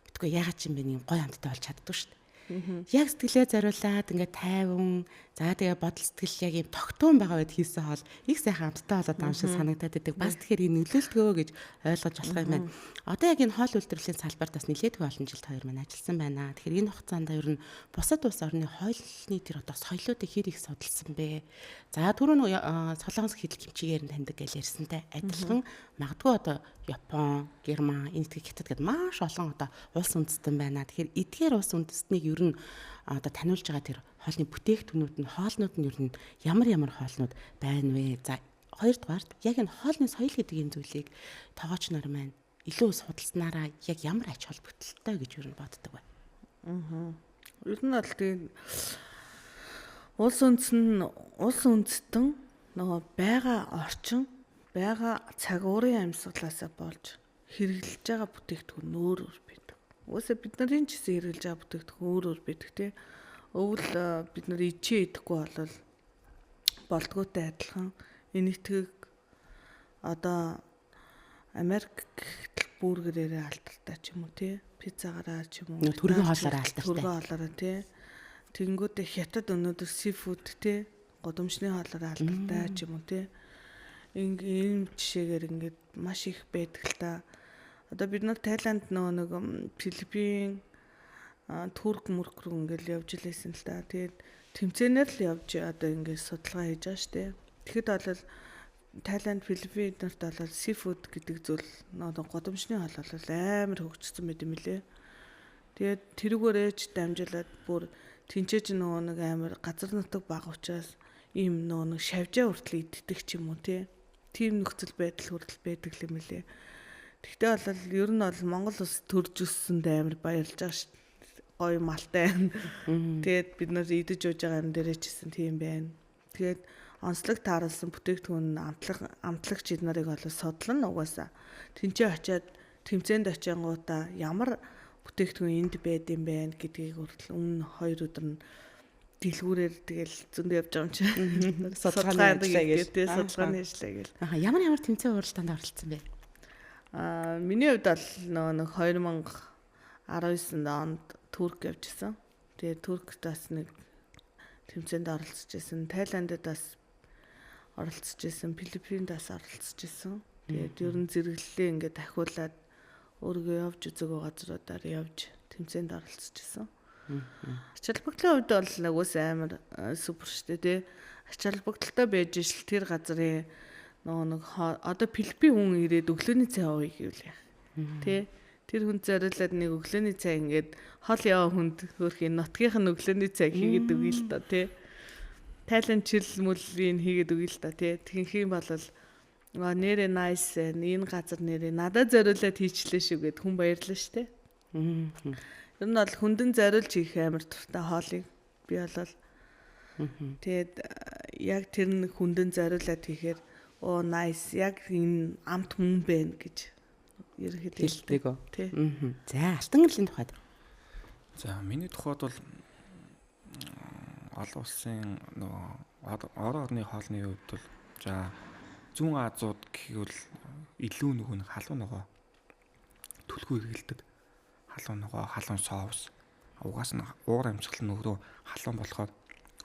битгүй яагаад ч юм бэ нэг гой амттай болж чаддгүй шүү дээ. Яг сэтгэлээ зориулаад ингээд тайван за тэгээ бодол сэтгэл яг юм тогтуун байгаа үед хийсэн хоол их сайхан амттай болоод байгаа юм шиг санагдаад байдаг. Бас тэгэхээр энэ нөлөөлтгөө гэж ойлгож болох юм байна. Одоо яг энэ хоол үйлдвэрлэлийн салбарт бас нэлээдгүй олон жилд хоёр маань ажилласан байна. Тэгэхээр энэ хугацаанд ер нь бусад улс орны хоолны тэр одоо соёлоодыг хэр их судалсан бэ? За түрүүн солонгос хідэл кимчигээр нь таньдаг гэж ярьсантай адилхан магадгүй одоо Япон, Герман, энэ хятад гэдэг маш олон одоо улс үндэстэн байна. Тэгэхээр эдгээр улс үндэстнийг ер нь одоо таниулж байгаа тэр хоолны бүтээгдэхүүнүүд нь хоолнууд нь ер нь ямар хоолнууд байна вэ? За хоёрдугаарт яг энэ хоолны соёл гэдэг энэ зүйлийг тоогооч нар маань илүү судалснараа яг ямар ач холбогдолтой гэж ер нь боддог бай. Ер нь бол тийм улс үндэстэн нөгөө байгаа орчин байгаа цагуурын амьсгалаасаа болж хэрэглэж байгаа бүтээгдэхүүн өөр байдаг. Уусаа бид нарын ч гэсэн хэрэглэж байгаа бүтээгдэхүүн өөр байдаг тий. Өвөл бид нар ичээ идэхгүй болвол болдгоотой адилхан энэтхэг одоо Америк бургерээрээ алдартай ч юм уу тий. Пиццагаараа ч юм уу. Түргэн хоолоороо алдартай. Түргэн хоолоороо тий. Тэнгүүдээ хятад өнөөдөр сифуд тий. Годомчны хоолоороо алдартай ч юм уу тий. Ийм жишээгээр ингээд маш их байдаг л та. Одоо бид нар Тайланд нэг Филиппин, Турк руу ингээд явж илээсэн л та. Тэгээд тэмцээнээр л явж одоо ингээд судалгаа хийж байгаа шүү дээ. Тэгэхэд бол Тайланд, Филиппин нарт бол сифуд гэдэг зүйл годомчны хоол бол амар хөгжсөн байт юм лээ. Тэгээд тэрүүгээрээ ч дамжуулаад бүр тэнцээж нэг амар газар нутаг бага учраас ийм нэг шавжаа хүртэл иддэг ч юм уу тий. Тийм нөхцөл байдал хүртэл байдаг юм лээ. Тэгтээ бол ер нь бол Монгол улс төрж өссөнд амар баярлж байгаа шүү. Гоё малтай. Тэгээд бид нар идэж ууж байгаа юм дээрээ ч гэсэн тийм байна. Тэгээд онцлог тааруулсан бүтээгдэхүүн амтлагч нарыг бол судлан угаасаа тэнцээ очиад тэмцээнд очингуудаа ямар бүтээгдэхүүн энд байд юм бэ гэдгийг хүртэл өмнө 2 өдөр нь дэлгүүрээр тэгэл зөндөө явж байгаа юм чи. Судалгааны ажиллаа гээл. Ямар тэмцээн уралдаанд оролцсон бэ? Миний хувьд бол нэг 2019 онд Турк явжсэн. Тэгээ Туркт бас нэг тэмцээнд оролцож байсан. Тайландд бас оролцож байсан. Филиппинд бас оролцож байсан. Тэгээд ер нь зэрэглэлээ ингээд дахиулаад өөрийгөө явж үзээгөө газруудаар явж тэмцээнд оролцож байсан. Ач холбогдлын хувьд бол нэг ус амар супер штэ тий. Ач холбогдолтой байж ишл тэр газрын нэг одоо Филиппин хүн ирээд өглөөний цай авъя гэвэл яах. Тий. Тэр хүн зориулаад нэг өглөөний цай ингээд хол яваа хүнд хөрх нутгийнх нь өглөөний цай хийгээд өгье л та тий. Тайланд чирэл мүлийн хийгээд өгье л та тий. Тэгэх юм бол нэрээ nice энэ газар нэрээ надад зориулаад хийчлээ шүү гэд хүн баярлаа штэ. Ер нь бол хүндэн зориулж хийх амар туртай хоолыг би болол. Тэгээд яг тэр нь хүндэн зориулаад хийхээр nice яг энэ амт хүн байна гэж хэлдэг. Тий. За алтан гэрлийн тухайд. За миний тухайд бол олон улсын орны хоолны хувьд бол за зүүн Азууд гэхвэл илүү нэг халуун ногоо түлхүү хэрэгэлдэг. Халуун ногоо, халуун соус. Угаас нь уур амьсгал нь өөрөө халуун болохоор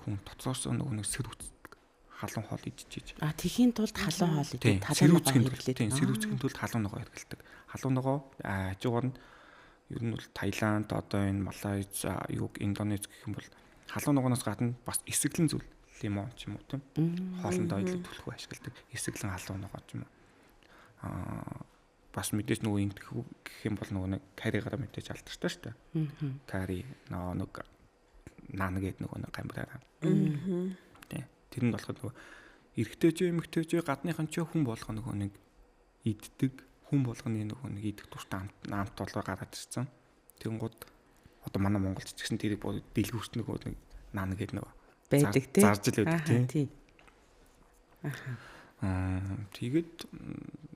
хүн доцоос нэг сэр үтдэг. Халуун хоол идчихэж. Тэхийн тулд халуун хоол идэх, халуун ногоо хэрэглэдэг. Тийм, сэр үсгийн тулд халуун ногоо хэрэглэдэг. Халуун ногоо хажуугаар нь ер нь бол Таиланд, одоо энэ Малайз, Индонез гэх юм бол халуун ногооноос гадна бас эсрэглэн зүйл лимон ч юм уу тийм. Хоолндоо илүү төлхөө ашигладаг. Эсэглэн халуун ногоо ч юм уу. Бас мэдээж нөгөө ингэх гэх юм бол нөгөө нэг каригаар мэдээж алдартай шүү дээ. Кари нэг наан гэдэг нөгөө нэг гамбараа. Тэр нь болохоор нөгөө эрэгтэй ч эмэгтэй ч гадныхан ч хүн болгоо нөгөө нэг иддэг, хүн болгоны нөгөө нэг идэх дуртай амт толгой гараад ирсэн. Тэнгууд одоо манай Монголч ч гэсэн тэрийг дэлгүүрт нөгөө нэг наан гэдэг нөгөө байдаг тийм. Зарж л байдаг тийм. Тэгээд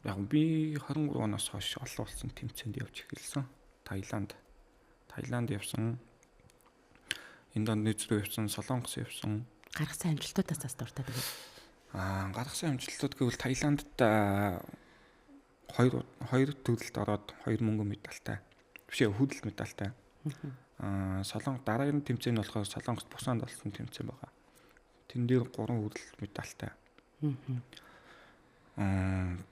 яг би 23 оноос хойш олон улсын тэмцээнд явж эхэлсэн. Таиланд явсан. Индонез руу явсан, Солонгос явсан. Гаргасан амжилтуудаас бас дуртай байдаг. Гаргасан амжилтууд гэвэл Таиландд 2 төрөлд ороод 2 мөнгөн медальтай. Биш ээ, хөдөл медальтай. Солонгос дараагийн тэмцээн нь болохоор Солонгост Пусанд болсон тэмцээн байгаа. Тэн дээр 3 хөдөл медальтай.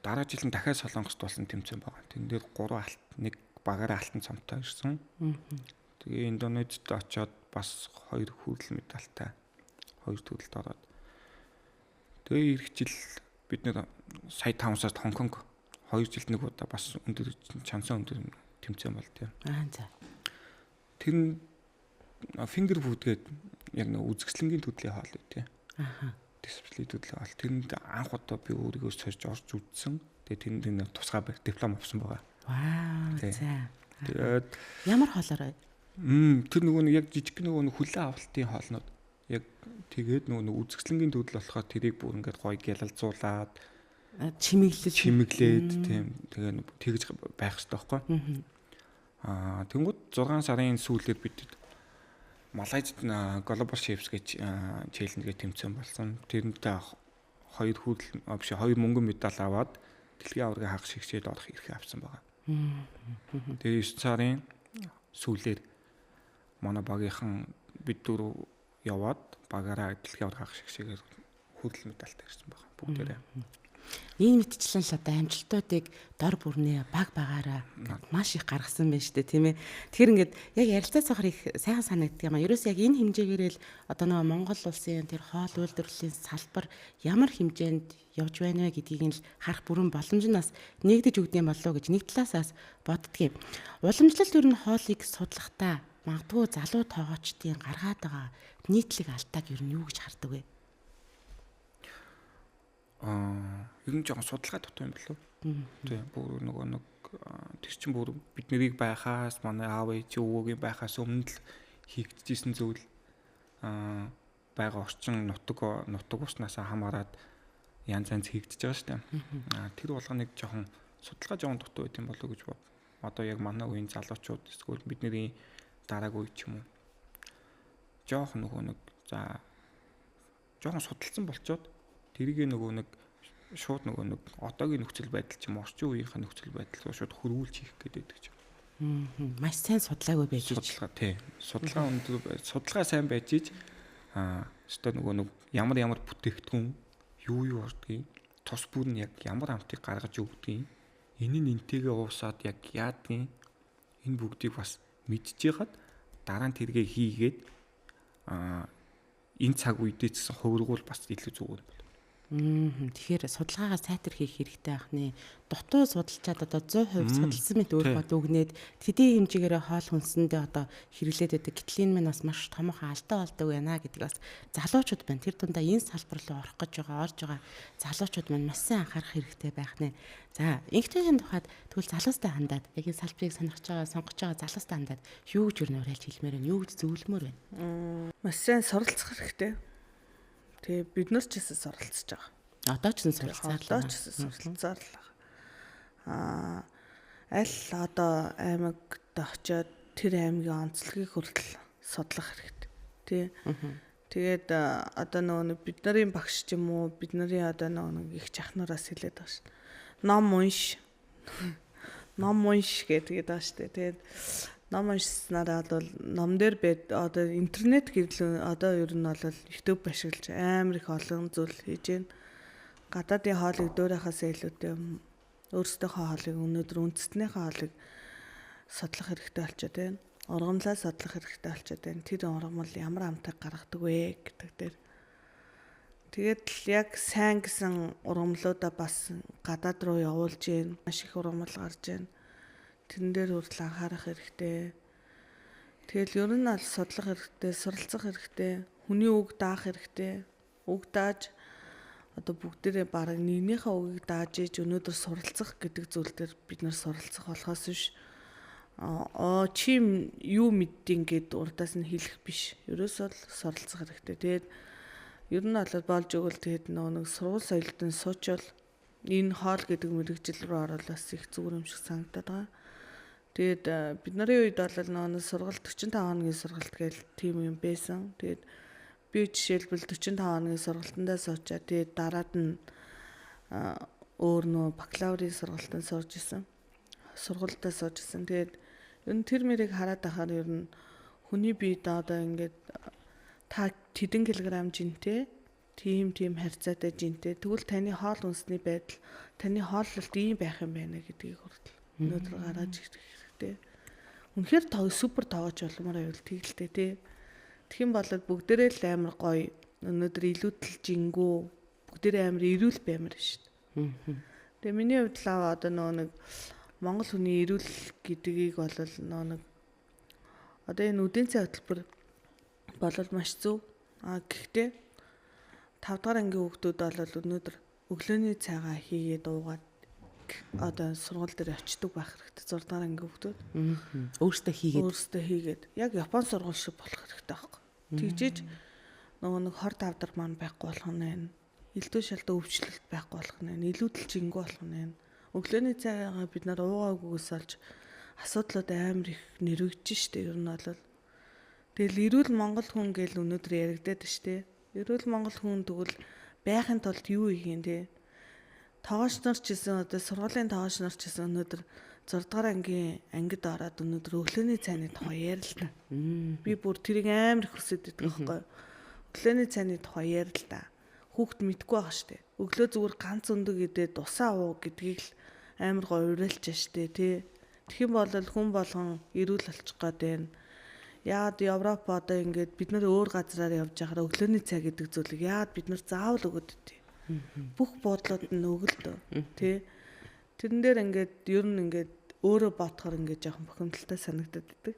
Дараа жил нь дахиад Солонгост болсон тэмцээн байгаа. Тэн дээр 3 алт, 1 багаараа алтан цамтай ирсэн. Тэгээ Индонезид очиод бас 2 хөдөл медальтай 2 төрөлд ороод. Тэгээ эх жил бид нэр сая 5 сард Хонконг 2 жилд нэг удаа бас өндөр чансан өндөр тэмцээн бол тийм. За. Тэр нь finger food гэдэг яг нэг үзэсгэлэнгийн төлөвийн хоол үү тийм. Дисциплин төлөв хоол. Тэрэнд анх удаа би өөрийгөө сорж орж үзсэн. Тэгээ тэрэнд тусгай диплом авсан байгаа. Вау. За. Тэгээд ямар хоолоор вэ? Тэр нөгөө нэг яг жижиг нөгөө хүлэн авалтын хоолнууд яг тэгээд нөгөө үзэсгэлэнгийн төлөв болохоор тэрийг бүр ингээд гоё гялалзуулаад чимэглээд тийм тэгээ тэгж байх хэрэгтэй байхгүй. Тэнгууд 6 сарын сүүлээр бид Малайзд Global Chefs гэж челленж гэж тэмцээн болсон. Тэрэндээ 2 мөнгөн медаль аваад дэлхийн аваргын хагас шигшээд орох эрхээ авсан байгаа. Тэгээ 9 сарын сүүлээр манай багийнхан бид дөрөв яваад багаараа дэлхийн аваргын хагас шигшээгээр хөдөл медальтай ирсэн байгаа бүгдээрээ. Энэ мэтчлэн л одоо амжилтуудыг дор бүрнээ багаараа маш их гаргасан байна шүү дээ тийм ээ. Тэгэхээр ингээд яг ярилцаа цохор их сайхан санагддаг юм а. Ерөөс яг энэ хэмжээгээр л одоо нөгөө Монгол улсын тэр хоол үйлдвэрлэлийн салбар ямар хэмжээнд явж байна вэ гэдгийг нь л харах бүрэн боломж нь бас нэгдэж өгдөг юм болов уу гэж нэг талаасаас боддгийн. Уламжлалт ер нь хоолыг судлахдаа магадгүй залуу тоогоочдын гаргаад байгаа нийтлэг алдааг ер нь юу гэж хардаг вэ? Ер нь жоохон судалгаа дутуу юм болов. Тийм бүр нөгөө нэг тэр чин бүр бид нарыг байхаас манай аав ээж өвөөгийн байхаас өмнө л хийгдчихсэн зүйл байгаа орчин нутаг уснаас хамаарат янз янз хийгдэж байгаа шүү дээ. Тэр болгоныг жоохон судалгаа жоохон дутуу байт юм болов уу гэж бод. Одоо яг манай үеийн залуучууд эсвэл бидний дараагийн үе ч юм уу жоохон нөгөө нэг за жоохон судалсан болчоод тэрийг нөгөө нэг шууд нөгөө нэг одоогийн нөхцөл байдал ч юм орчин үеийнхээ нөхцөл байдал шууд хөрвүүлж хийх гэдэг ч юм. Маш сайн судлаагүй байж судалгаа тий. Судалгаа сайн байж иж өстой нөгөө нэг ямар бүтээгдэхүүн юу ордгийг тус бүр нь яг ямар амтыг гаргаж өгдгийг энэ энтэйгээ уусаад яг яадгийн энэ бүгдийг бас мэдчихээд дараа нь тэргээ хийгээд энэ цаг үедээ ч хувиргуул бас илүү зүгээр байна. Тэгэхээр судалгаагаа сайтар хийх хэрэгтэй байх нэ. Дутуу судалчаад одоо 100% судалсан мэт өөр бод өгнээд тэдийн хэмжээгээр хоол хүнсэндээ одоо хэрэглээд байдаг. Гэтэл энэ мань бас маш томоохон алдаа болдог байна гэдэг бас залуучууд байна. Тэр дундаа энэ салбар руу орох гэж орж байгаа залуучууд маань маш сайн анхаарах хэрэгтэй байх нэ. За, инхтээгийн тухайд тэгвэл залуустай хандаад яг энэ салбарыг сонгож байгаа залуустай хандаад юу гэж юу уриалж хэлмээр байна? Юу гэж зөвлөмөр байна? Маш сайн суралцах хэрэгтэй. Тэгээ бид нар ч гэсэн суралцж байгаа. Одоо ч суралцаар л байгаа. Аль одоо аймагт очиод тэр аймгийн онцлогийг хүртэл судлах хэрэгтэй. Тий. Тэгээд одоо нөгөө бид нарын багш ч юм уу бид нарын одоо нөгөө их чахнараас хэлээд байгаа шүү. Ном унш гэдэг байгаа шүү. Тэгээд ном уншснараа бол ном дээр одоо интернет гэвэл одоо ер нь бол YouTube ашиглаж амар их олон зүйл хийж байна. Гадаадын хоолыг дөөрийнхээс илүүтэй өөрсдийнхөө хоолыг өнөөдөр үндэстнийхээ хоолыг судлах хэрэгтэй болчиход байна. Ургамлаа судлах хэрэгтэй болчиход байна. Тэр ургамал ямар амтыг гаргадаг вэ гэдэг дээр Тэгээд л яг сайн гэсэн ургамлуудаа бас гадаад руу явуулж гин. Маш их ургамал гарч гин. Тэрэн дээр хүртэл анхаарах хэрэгтэй. Тэгэл ер нь аль судлах хэрэгтэй, суралцах хэрэгтэй, хүний үг даах хэрэгтэй. Үг дааж одоо бүгдээрээ бараг нэгнийхээ үгийг дааж иж өнөөдөр суралцах гэдэг зүйл дээр бид нар суралцах болохоос биш чи юу мэддیں۔ Гэд урдаас нь хэлэх биш. Ерөөсөө л суралцах хэрэгтэй. Тэгээд ер нь болж өгвөл тэгээд нэг сургууль соёлтын суучвал энэ хоол гэдэг мэрэгжил рүү орол бас их зүгээр юм шиг санагдаад байгаа. Тэгээд бидний үед бол нэг сургалт 45 хоногийн сургалт гээл тийм юм байсан. Тэгээд би жишээлбэл 45 хоногийн сургалтандаа суучаа. Тэгээд дараад нь өөр нөө бакалаврын сургалтанд сууж исэн. Сургалтаа сууж исэн. Тэгээд ер нь тэр мэрийг хараад ахаар ер нь хүний биед одоо ингээд та тэдэн килограмм жинтэй тийм харьцаатай жинтэй тэгвэл таны хоол хүнсний байдал таны хооллолт ийм байх юм байна гэдгийг хүртэл өнөөдөр гаргаж ирэх хэрэгтэй. Үнэхээр супер тоогооч болмоор байвал тэгэлтэй тий. Тэгэх юм бол бүгдээрээ л амар гоё өнөөдөр илүүдэл жингүү бүгдээрээ амар ирүүл баймар шүү дээ. Тэгээ миний хувьд л одоо нэг Монгол хүний ирүүл гэдгийг бол нэг одоо энэ үдийн цай хөтөлбөр болол маш зөв. Гэхдээ 5 дахь ангийн хүүхдүүд бол өнөөдөр өглөөний цайгаа хийгээд уугаад одоо сургууль дээр очдөг байх хэрэгтэй. 6 дахь ангийн хүүхдүүд өөрсдөө хийгээд яг Япон сургууль шиг болох хэрэгтэй байхгүй. Тэгжиж нэг хор давдар маань байхгүй болох нь элдв шалтаа өвчлөлт байхгүй болох нь илүүдэл жингүү болох нь өглөөний цайгаа бид нар уугаагүйгээс олж асуудлууд амар их нэрвэгдэж штэ. Ер нь бол тэгэл эрүүл Монгол хүн гэл өнөөдөр яригадаад штэ. Эрүүл Монгол хүн тэгвэл байхын тулд юу хийх юм те? Тоогооч нар ч гэсэн одоо сургуулийн тоогооч нар ч гэсэн өнөөдөр 6 дахь ангийн ангид ороод өнөөдөр өглөөний цайны тухай ярил та. Би бүр тэрийг амар их хүсэж байдаг байхгүй. Өглөөний цайны тухай ярил та. Хүүхд мэдгүй байгаа штэ. Өглөө зүгээр ганц өндөг идээд усаа уу гэдгийг л амар гоё уриалж штэ тий. Тэгэх юм бол хүн болгон эрүүл болчих гээд байна. Яагаад Европ одоо ингээд бид нар өөр газраар явж байхаар өглөөний цай гэдэг зүйлийг яагаад бид нар заавал өгöd дээ. Бүх буудлууд нь өгөлдөө тий. Тэрэн дээр ингээд ер нь ингээд өөрөө бодохоор ингээд жоохон бохимдолтой санагдаад байдаг.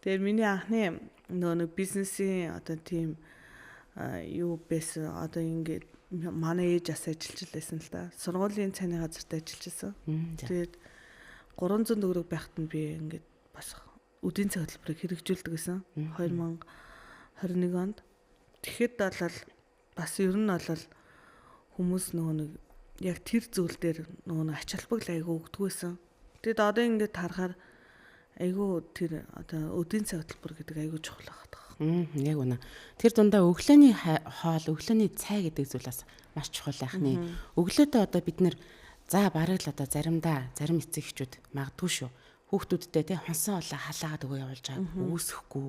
Тэгээд миний анхны нэг бизнесийн одоо тийм юу байсан одоо ингээд манай ээж бас ажиллаж байсан л да. Сургуулийн цайны газарт ажиллаж байсан. Тэгээд 300 төгрөг байхад нь би ингээд бас үдийн цай хөтөлбөрийг хэрэгжүүлдэг гэсэн 2021 онд. Тэгэхэд бол бас ер нь бол хүмүүс нэг яг тэр зүйл дээр ач холбогдол айгүй өгдөг байсан. Тэгэд одоо ингээд харахаар айгүй тэр одоо үдийн цай хөтөлбөр гэдэг айгүй чухал байгаа. Яг үнэ. Тэр дундаа өглөөний хоол, өглөөний цай гэдэг зүйл бас маш чухал байхны. Өглөөдөө одоо бид нэр за бараг л одоо заримдаа зарим эцэг эхчүүд магадгүй шүү. Хүүхдүүдтэй те хонсон олоо халаагаад өгөө явуулж байгаа үүсэхгүй.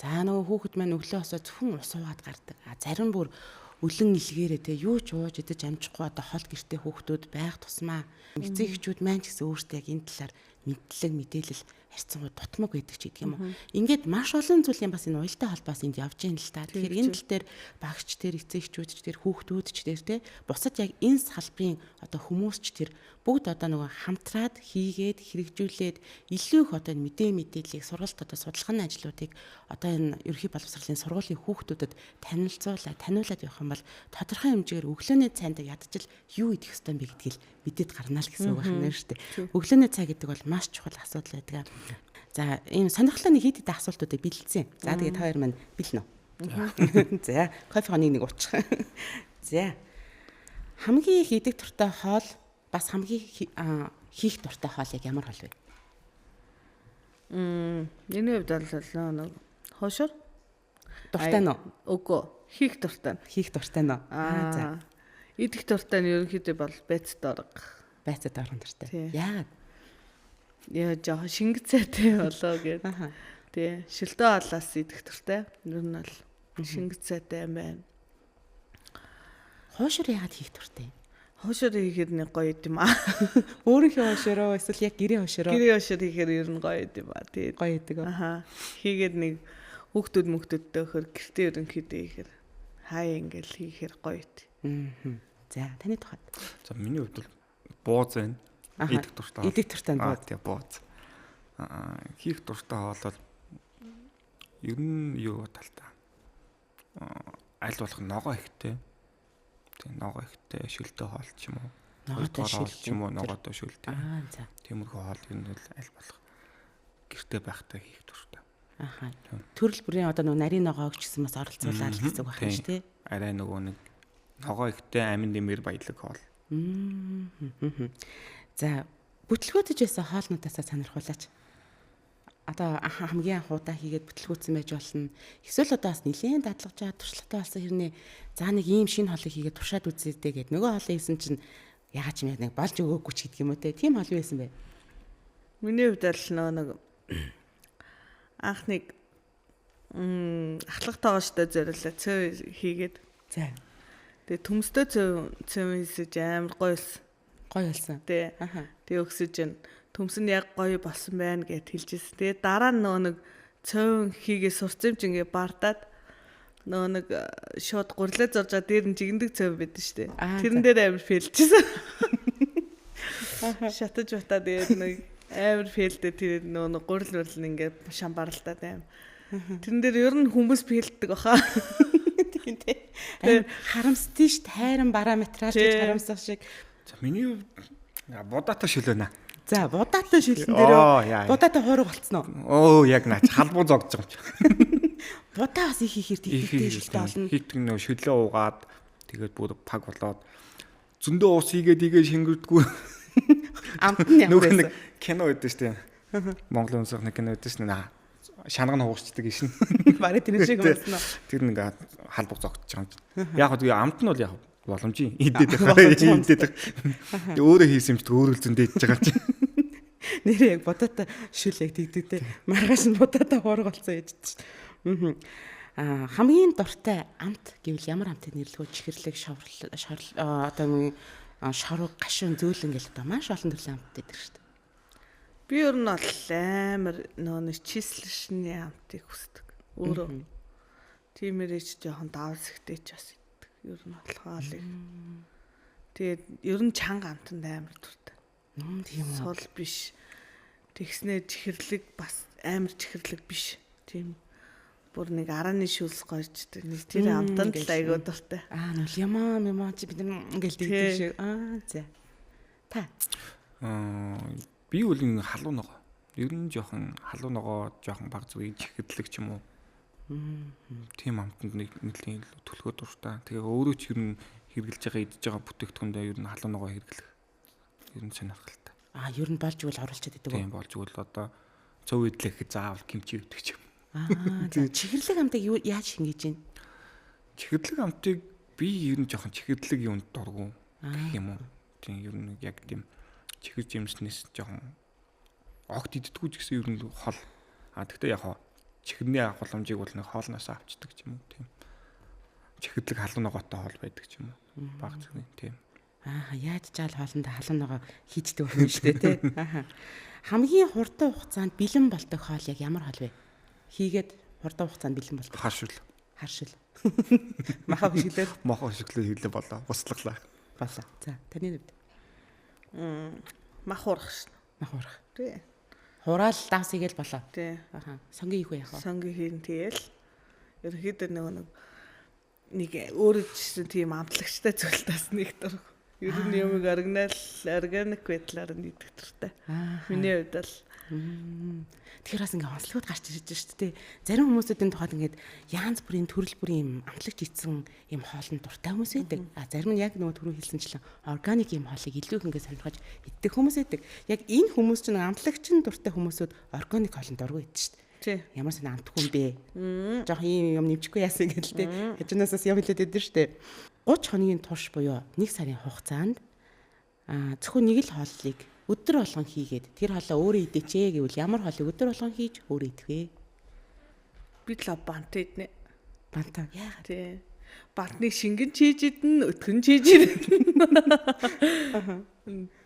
За нөгөө хүүхэд маань өглөө осоо зөвхөн ус уугаад гардаг. Зарим бүр өлөн илгээрээ те юу ч ууж идэж амжихгүй одоо хол гэртээ хүүхдүүд байх тусмаа эцэг эхчүүд маань ч гэсэн өөрсдөө яг энэ талаар мэдээлэл харьцангуй дутмаг байдаг ч гэдэг юм уу. Ингээд маш олон зүйлийн бас энэ уялдаа холбоос энд явж ийн л та. Тэгэхээр энэ тал дээр багш тэр эцэгчүүд ч тэр хүүхдүүд ч тэр те бусад яг энэ салбарын одоо хүмүүс ч тэр бүгд одоо нөгөө хамтраад хийгээд хэрэгжүүлээд илүү их одоо мэдээллийг сургалт одоо судалгааны ажлуудыг одоо энэ ерөнхий боловсролын сургуулийн хүүхдүүдэд таниулаад явах юм бол тодорхой хэмжээгээр өглөөний цайнд ядчил юу идэх ёстой юм бэ гэдгийг мэдээд гарна л гэсэн үг байна шүү дээ. Өглөөний цай гэдэг бол маш чухал асуудал байдаг. За ийм сонирхолтой нэг хэд хэдэн асуултуудыг бэлдсэн. За тэгээд та хоёр маань бэлнэ үү? За кофег нэг уучих. За хамгийн их идэх туртай хоол бас хамгийн хийх дуртай хоол яг ямар хоол вэ? Миний хувьд бол нэг хоошор дуртай нь уу? Үгүй, хийх дуртай. Хийх дуртай нь. За. Идэх дуртай нь ерөнхийдөө бол байцад орго. Байцад орхон дуртай. Яагаад? Яа жоо шингэцээтэй болоо гэд. Тий, шилдэ олоос идэх дуртай. Ер нь бол шингэцээтэй юм байна. Хоошор яагаад хийх дуртай? Хоошор хийхээр нэг гоё юм аа. Өөрийнхөө хоошороо эсвэл яг гэрээ хоошороо? Гэрээ хоошор хийхээр ер нь гоё юм аа. Тэгээд гоё идэг. Хийгээд нэг хүүхдүүдтэй хөр гэртээ ерөнхийдөө хийхээр хай ингээл хийхээр гоё. За таны тухайд. За миний хувьд бол бууз байна. Идэх дуртай. Идэх дуртай бууз. Тийм бууз. Хийх дуртай хоол бол ер нь юу талтай. Аль болох ногоо ихтэй. Тийм ногоо ихтэй шүлтэй хоол ч юм уу. Ногоотой шүлтэй юм уу ногоотой шүлтэй. За. Тиймэрхүү хоол ер нь аль болох гэртээ байхдаа хийх дуртай. Төрөл бүрийн одоо нөгөө нарийн ногоог ч гэсэн бас оролцуулаад гэсэн үг байна шүү дээ. Арай нөгөө нэг ногоо ихтэй амин дэмэр баялаг хоол. За бүтлгүүтэж байсан хоолнуудаас сонирхуулаач. Одоо хамгийн анх удаа хийгээд бүтлгүүцсэн байж болно. Эсвэл одоо бас нэлээд дадлагж байгаа туршлагатай болсон хэрнээ за нэг ийм шинэ хоолыг хийгээд туршаад үзээдээ гэд нөгөө хоолыг хийсэн чинь ягаад ч юм яг нэг болж өгөөгүй ч гэдэг юм уу те. Тийм хоол байсан бэ? Миний хувьд л нэг анхныг ахлагтайгооштой зориулаад цөв хийгээд. За. Тэгээ төмстэй цөв хийсэж амар гоёс. Гоё болсон. Тэ. Тэгээ өгсөж байна. Төмс нь яг гоё болсон байна гэд хэлжсэн. Тэгээ дараа нь нэг цөв хийгээ сурцсан юм чи ингээ бардаад нэг шууд гурлаа зорж байгаа дээр нь жигэндэг цөв байдаг штэ. Тэрэн дээр амар фэлжсэн. Шатаж батаа дээр нэг амар фэлдэ тэр нэг гурил ингээ шамбарлалтаа аим. Тэрэн дээр ер нь хүмүүс фэлддэг баха. Тийм тий. Харамсдээ ш тайран параметраж гэж харамсах шиг. За миний хувьд будаатай шүлэнэ. За будаатай шүлэн дээр будаатай хуурга болцсон Оо уу? яг наач халбуу зогж байгаа юм чи. Будаа бас их хийхээр тэгтэй шүлтэй болно. Хит нөө шүлээ уугаад тэгээд бүр паг болоод зөндөө ус хийгээд шингэрдгүү. Амт нь ямар байсан. Кино өгдөө штэ. Монголын өнсөх нэг кино өгдөө штэ. Шанаг нь хуурчдаг гişин. Барай тэр шиг болсон уу? Тэр нэг халбуу зогж байгаа юм чи. Яг хөө амт нь бол яг боломжийн идээд байгаа. Өөрөө хийсэн юм чи өөрөө л зөндөө идэж байгаа чи. Нэрээ яг будаатай шүл яг тэгдэг те. Маргааш нь будаатай хуурга болсон ээж чинь. Хамгийн дуртай амт гэвэл ямар амтыг нэрлэхөө чихэрлэг, одоо шорог, гашуун, зөөлөн гэл одоо маш олон төрлийн амт байдаг шүү дээ. Би ер нь бол амар нэг числэшний амтыг хүсдэг. Өөрөө. Тиймэрэж жоохон давсагтэй ч бас иддэг. Ер нь бол хоолыг. Тэгээд ер нь чанга амтанд амар дуртай. Тийм үү. Сул биш. Тэгснээ чихэрлэг бас амар чихэрлэг биш. Тийм. Бүр нэг арааны шүлс гоёчдаг. Нэг тэр амтанд л айгуу дуртай. Нөл ямаа чи бид ингээл дийдэг шиг. За. Та. Би үл халуун ногоо. Ер нь жоохон халуун ногоо жоохон баг зүгийн чихэрлэг ч юм уу. Тийм амтанд нэг нэлийн төлхөө дуртай. Тэгээ өөрөө ч ер нь хэрглэж байгаа идж байгаа бүтээгдэхүүндээ ер нь халуун ногоо хэрглэх. Ер нь сонирхолтой. Ер нь болж игэл оруулчихэд идэг үү? Тийм болж игэл одоо цөв идлэх заавал кимчи өгдөг ч юм. Чихэрлэг амтыг яаж шингээж байна? Чихэрлэг амтыг би ер нь жоохон чихэрлэг юунд дургу гэх юм уу. Тийм ер нь яг тийм чихэж юмснээс жоохон огт иддэггүй ч гэсэн ер нь хол. Тэгтээ яг чихэрний агуулмжийг бол нэг хоолноос авчдаг ч юм уу тийм. Чихэрлэг халуун ногоотой хоол байдаг ч юм уу. Баг зүгний тийм. Яаж жаал хоолнд халуун ногоо хийждэг юм шүү дээ тий. Хамгийн хурдан хугацаанд бэлэн болдог хоол яг ямар хоол вэ? Хийгээд хурдан хугацаанд бэлэн болдог. Харшил. Маха бишгэлээ. Маха бишгэлээ хийлээ болоо. Буслаглаа. Болоо. За таны хувьд. Мах хуурах шин. Мах хуурах. Тий. Хураал давс хийгээл болоо. Тий. Сонгийн хийх үү яах вэ? Сонгийн хийн тэгэл. Ерөнхийдөө нэг өөрөө ч тийм амтлагчтай зүйлтаас нэг дурх. Ер нь юм органик байдлаар нь идэх дуртай. Миний хувьд бол тэгэхээр бас ингээ онцлогуд гарч ирж байна шүү дээ. Зарим хүмүүсийн тухайд ингээд янз бүрийн төрөл бүрийн амтлагч ийцэн юм хоолнд дуртай хүмүүс байдаг. Зарим нь яг нөгөө түрүү хэлсэнчлэн органик юм хоолыг илүү их ингээ сонирхож иддэг хүмүүс байдаг. Яг энэ хүмүүс чинь амтлагчин дуртай хүмүүсүүд органик хоолнд дургүй идэж шүү дээ. Ямар сан амтгүй юм бэ? Жохо ийм юм нэмчихгүй яасан гэдэг л дээ. Хажуунаас юм хэлээд байдаг шүү дээ. 30 хоногийн турш буюу 1 сарын хугацаанд зөвхөн нэг л хооллыг өдөр болгон хийгээд тэр хоолоо өөрөө идээч гэвэл ямар хоолыг өдөр болгон хийж өөрөө идэх вэ? Би л бант иднэ. Бантаа яагаад? Тий. Бантныг шингэн чийж идэн, өтгөн чийж идэн.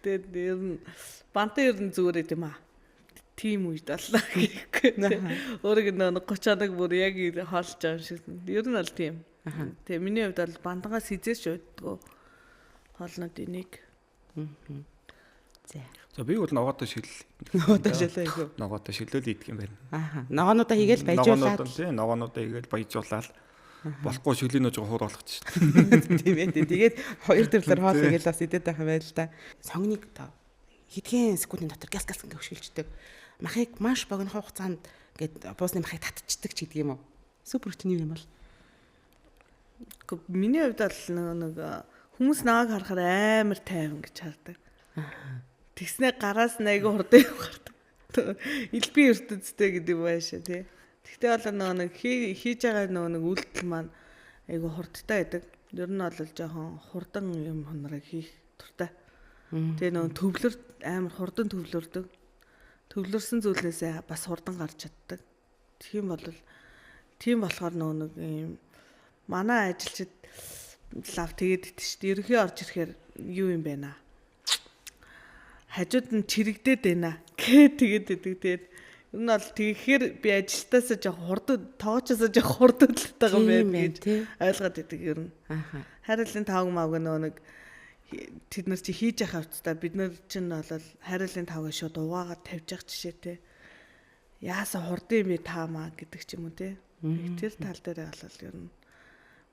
Тэгээд ер нь бантаа ер нь зүгээр юм аа. Тийм үед аллаа гэхгүй. Өөрөг нь 30 хоног бүр яг хоолж байгаа юм шиг. Ер нь бол тийм. Тэгээ миний хувьд бол бандангаас хизээш ууддаг хоолнууд энийг. За би бол ногоотой ногоотой шилээ. Ногоотой шилэл идэх юм байна. Ногоонуудаа хийгээл баяжуулаад. Ногоонуудаа хийгээл баяжуулаад болохгүй шилэнөө жоо хуур болгочих. Тийм ээ. Тэгээд хоёр төрлөөр хоол хийгээл бас идээд байх юм байл л да. Сонгоныг хэдхэн секундын дотор газ ингээ хөшгөлждөг. Махыг маш богино хугацаанд гээд буусны махыг татчихдаг ч гэдэг юм уу. Супер чиний юм бол. Миний хувьд бол нэг хүмүүс нааг харахаар амар тайван гэж хардаг. Тэгснэ гараас айгүй хурдан гардаг. Илби ертөнцтэй гэдэг байшаа тий. Тэгтээ бол нэг хийж байгаа нэг үйлдэл маань айгүй хурдтай байдаг. Ер нь бол жоохон хурдан юм хонорыг хийх туртай. Тэгээ төвлөр амар хурдан төвлөрдөг. Төвлөрсөн зүйлээсээ бас хурдан гарч чаддаг. Тийм болохоор нэг юм манай ажилчид лав тэгээд идэж шүү дээ. Ерөнхий орж ирэхээр юу юм бэ наа? Хажууд нь чирэгдээд байна. Тэгээд ер нь бол тэгэхээр би ажилтаасаа жоох хурдан тоочоосоо жоох хурдан л тагаа юм байна гэж ойлгоод идэг ер нь. Хайрлын тавг мавг нэг тэд нар чи хийж явах хэвчээ бид нар чинь бол хайрлын тавгаа шууд угаагаад тавьж явах жишээтэй. Яасан хурдан юм бэ таамаа гэдэг ч юм уу те. Тэр тал дээр бол ер нь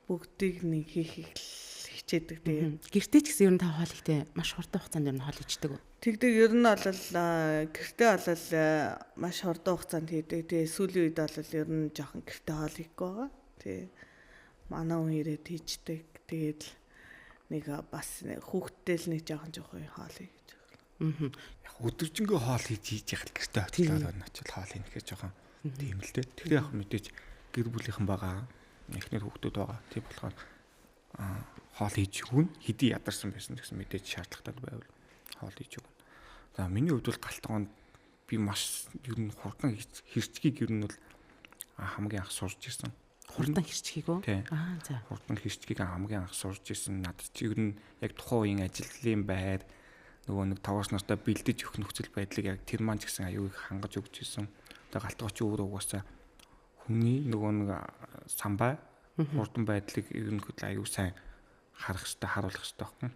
бүгдийг нэг хийхийг хичээдэг тийм. Гэртээ ч гэсэн ер нь та хоол ихтэй маш хурдан хугацаанд ер нь хоол хийдэг. Тэгдэг ер нь бол гэртээ бол маш хурдан хугацаанд хийдэг. Тэгээ сүүлийн үед бол ер нь жоохон гэртээ хоол хийхгүй байгаа. Тий. Манай хүн ирээд хийждэг. Тэгээд нэг бас хүүхдтэй л нэг жоохон хоол хийж байгаа. Яг өдөржингөө хоол хийж яхад гэртээ хоцлоод байна ч хоол хийх гэж жоохон тийм л дээ. Тэгэхээр яг мэдээж гэр бүлийнхэн байгаа. Эхнэр хүүхдүүд байгаа. Тийм болохоор хоол хийж өгнө. Хэдий ядарсан байсан гэсэн мэдээж шаардлагатай байвал хоол хийж өгнө. За миний хувьд бол галтгоонд би маш ер нь хурдан хэрчгийг ер нь бол хамгийн анх сурж ирсэн. Хурдан хэрчгийг үү? За. Хурдан хэрчгийг хамгийн анх сурж ирсэн. Надад чи ер нь яг тухайн үеийн ажлын байр нөгөө нэг таваас нартай бэлдэж өгөх нөхцөл байдлыг яг тэр маань ч гэсэн аюул их хангаж өгч ирсэн. Тэгээ галтгооч өөрөө угаасаа хүний нөгөө нэг самбай хурдан байдлыг ер нь хөдөл аюул сайн харах хэрэгтэй, харуулах хэрэгтэй байхгүй.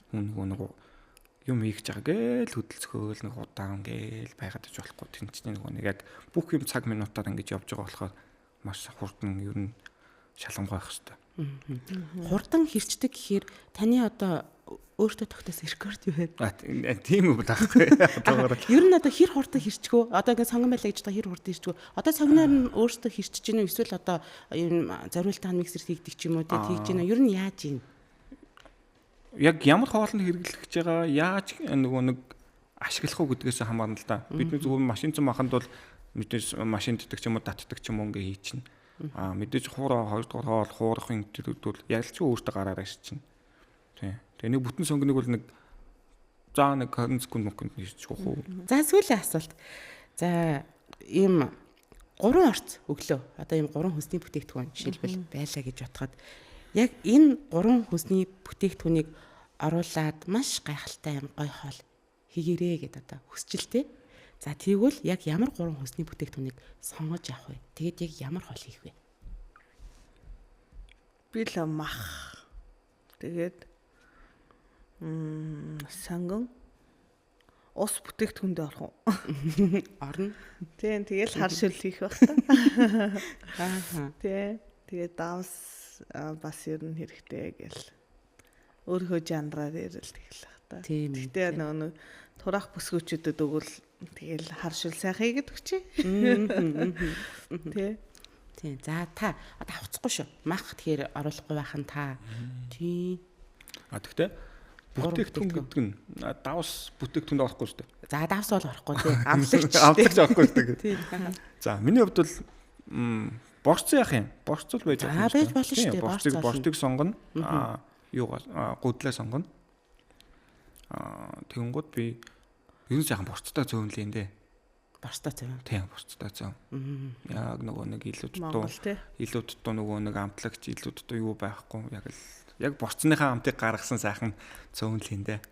Хүн нөгөө нэг юм хийж байгаа гээл хөдөлцөхөөл нэг удаан гээл байгаад иж болохгүй. Тэр чинь нөгөө нэг яг бүх юм цаг минутаар ингэж явж байгаа болохоор маш хурдан ер нь шалангуй байх хэрэгтэй. Хурдан хэрчдэг гэхээр таны одоо өөртөө тогтоосон рекорд юу вэ? Тийм үү таахгүй. Ер нь одоо хэр хурдан хэрчгөө? Одоо ингэ сонгон байлаа гэж хэр хурдан хэрчгөө? Одоо сонгоноор нь өөртөө хэрчиж гинэ эсвэл одоо юм зориултаа миксер хийгдэг ч юм уу тэгж гинэ? Ер нь яаж юм? Яг ямар хоолнд хэрэглэж байгаа яаж нөгөө нэг ашиглах уу гэдгээс хамаарна л да. Бидний зөвхөн машин зам маханд бол мэдээж машин дэтг ч юм уу татдаг ч юм уу ингээ хийчихнэ. Мэдээж хуураа 2 дугаар хоол хуурахын төрүүд бол яг л ч өөртөө гараар ирчихнэ. Тийм. Тэгээ нэг бүтэн сонгоныг бол нэг 20 секунд хийж өгөх үү. За сүүлийн асуулт. За ийм 3 орц өглөө. Одоо ийм 3 хүнсний бүтээгдэхүүн жишээлбэл байлаа гэж бодоход яг энэ 3 хүнсний бүтээгдэхүүнийг оруулаад маш гайхалтай юм гой хоол хийгэрээ гэд одоо хүсчихэлтэй. За тэгвэл яг ямар 3 хүнсний бүтээгдэхүүнийг сонгож авах вэ? Тэгээд яг ямар хоол хийх вэ? Би л мах. Тэгээд санган ус бүтээгдэхүүнд орох уу? Орно. Тийм тэгэл хар шил хийх байх та. Тийм. Тэгээд давс бас ер нь хэрэгтэй гэл. Өөрийнхөө жанраар ярил тэгэл бах та. Тэгтээ нөгөө турах бүсгүүчүүдэд өгвөл тэгэл хар шил сайхан хийгээд өгчээ. Тийм. За та одоо авцахгүй шүү. Мах тэгэхээр оруулахгүй байх нь та. Тийм. Тэгтээ бүтээгдэхүүн гэдэг нь давс бүтээгдэхүүнд орохгүй шүү дээ. За давс бол орохгүй тийм. Амлагч орохгүй шүү дээ. Тийм. За миний хувьд бол борцсон яах юм? Борцол байж байгаа. Байж болно шүү дээ. Борцыг сонгоно. Гудлаа сонгоно. Тэгэнгүүт би ер нь сайхан борцтой зөөнлээ энэ. Борцтой зөөн. Тийм, борцтой зөөн. Яг нөгөө нэг илүү дутуу нөгөө нэг амтлагч илүү дутуу юу байхгүй. Яг борцныхаа амтыг гаргасан сайхан зөөнлээ энэ.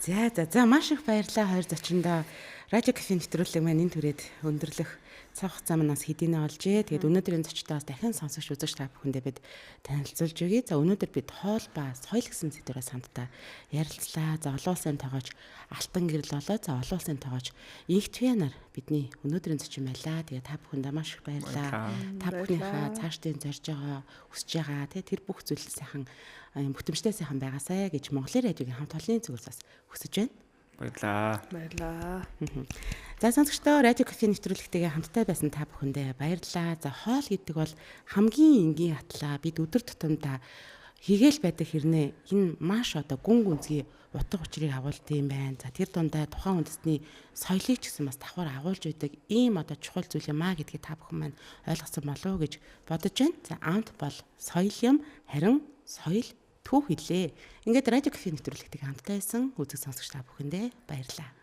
За маш их баярлалаа хоёр зочиндоо. Радио кафе нэвтрүүлэг маань энэ түрээд өндөрлөх цаг хугацаа манаас хэдийнэ олжээ. Тэгээд өнөөдрийн зочдоос дахин сонсогч үзэгч та бүхэндээ бид танилцуулж өгье. За өнөөдөр бид хоол ба соёл гэсэн сэдвээрээ хамтдаа ярилцлаа. За олон улсын тоогооч Алтан гэрэл болоо. За олон улсын тоогооч Инх Твянаар бидний өнөөдрийн зочин байлаа. Тэгээд та бүхэндээ маш их баярлалаа. Та бүхнийхээ цаашдын зорж байгаа, хүсэж байгаа тэр бүх зүйл сайхан бүтэмжтэй сайхан байгаасай гэж Монголын радиогийн хамт олонний зүгээс бас хүсэж байна. Баярлаа. За сонсогчдоо радио кафе нэвтрүүлэгтэйгээ хамтдаа байсан та бүхэндээ баярлалаа. За хоол гэдэг бол хамгийн энгийн атлаа. Бид өдөр тутамдаа хийгээл байдаг хэрнээ энэ маш одоо гүн гүнзгий утга учирыг агуулдаг юм байна. За тэр дундаа тухайн үндэсний соёлыг ч гэсэн бас давхар агуулж байдаг ийм одоо чухал зүйл юм а гэдгийг та бүхэн маань ойлгосон болов уу гэж бодож байна. За амт бол соёл юм, харин соёл түүх хэлээ. Ингээд радио кафе нэвтрүүлэгтэйгээ хамтдаа байсан үзэг сонсогч та бүхэндээ баярлалаа.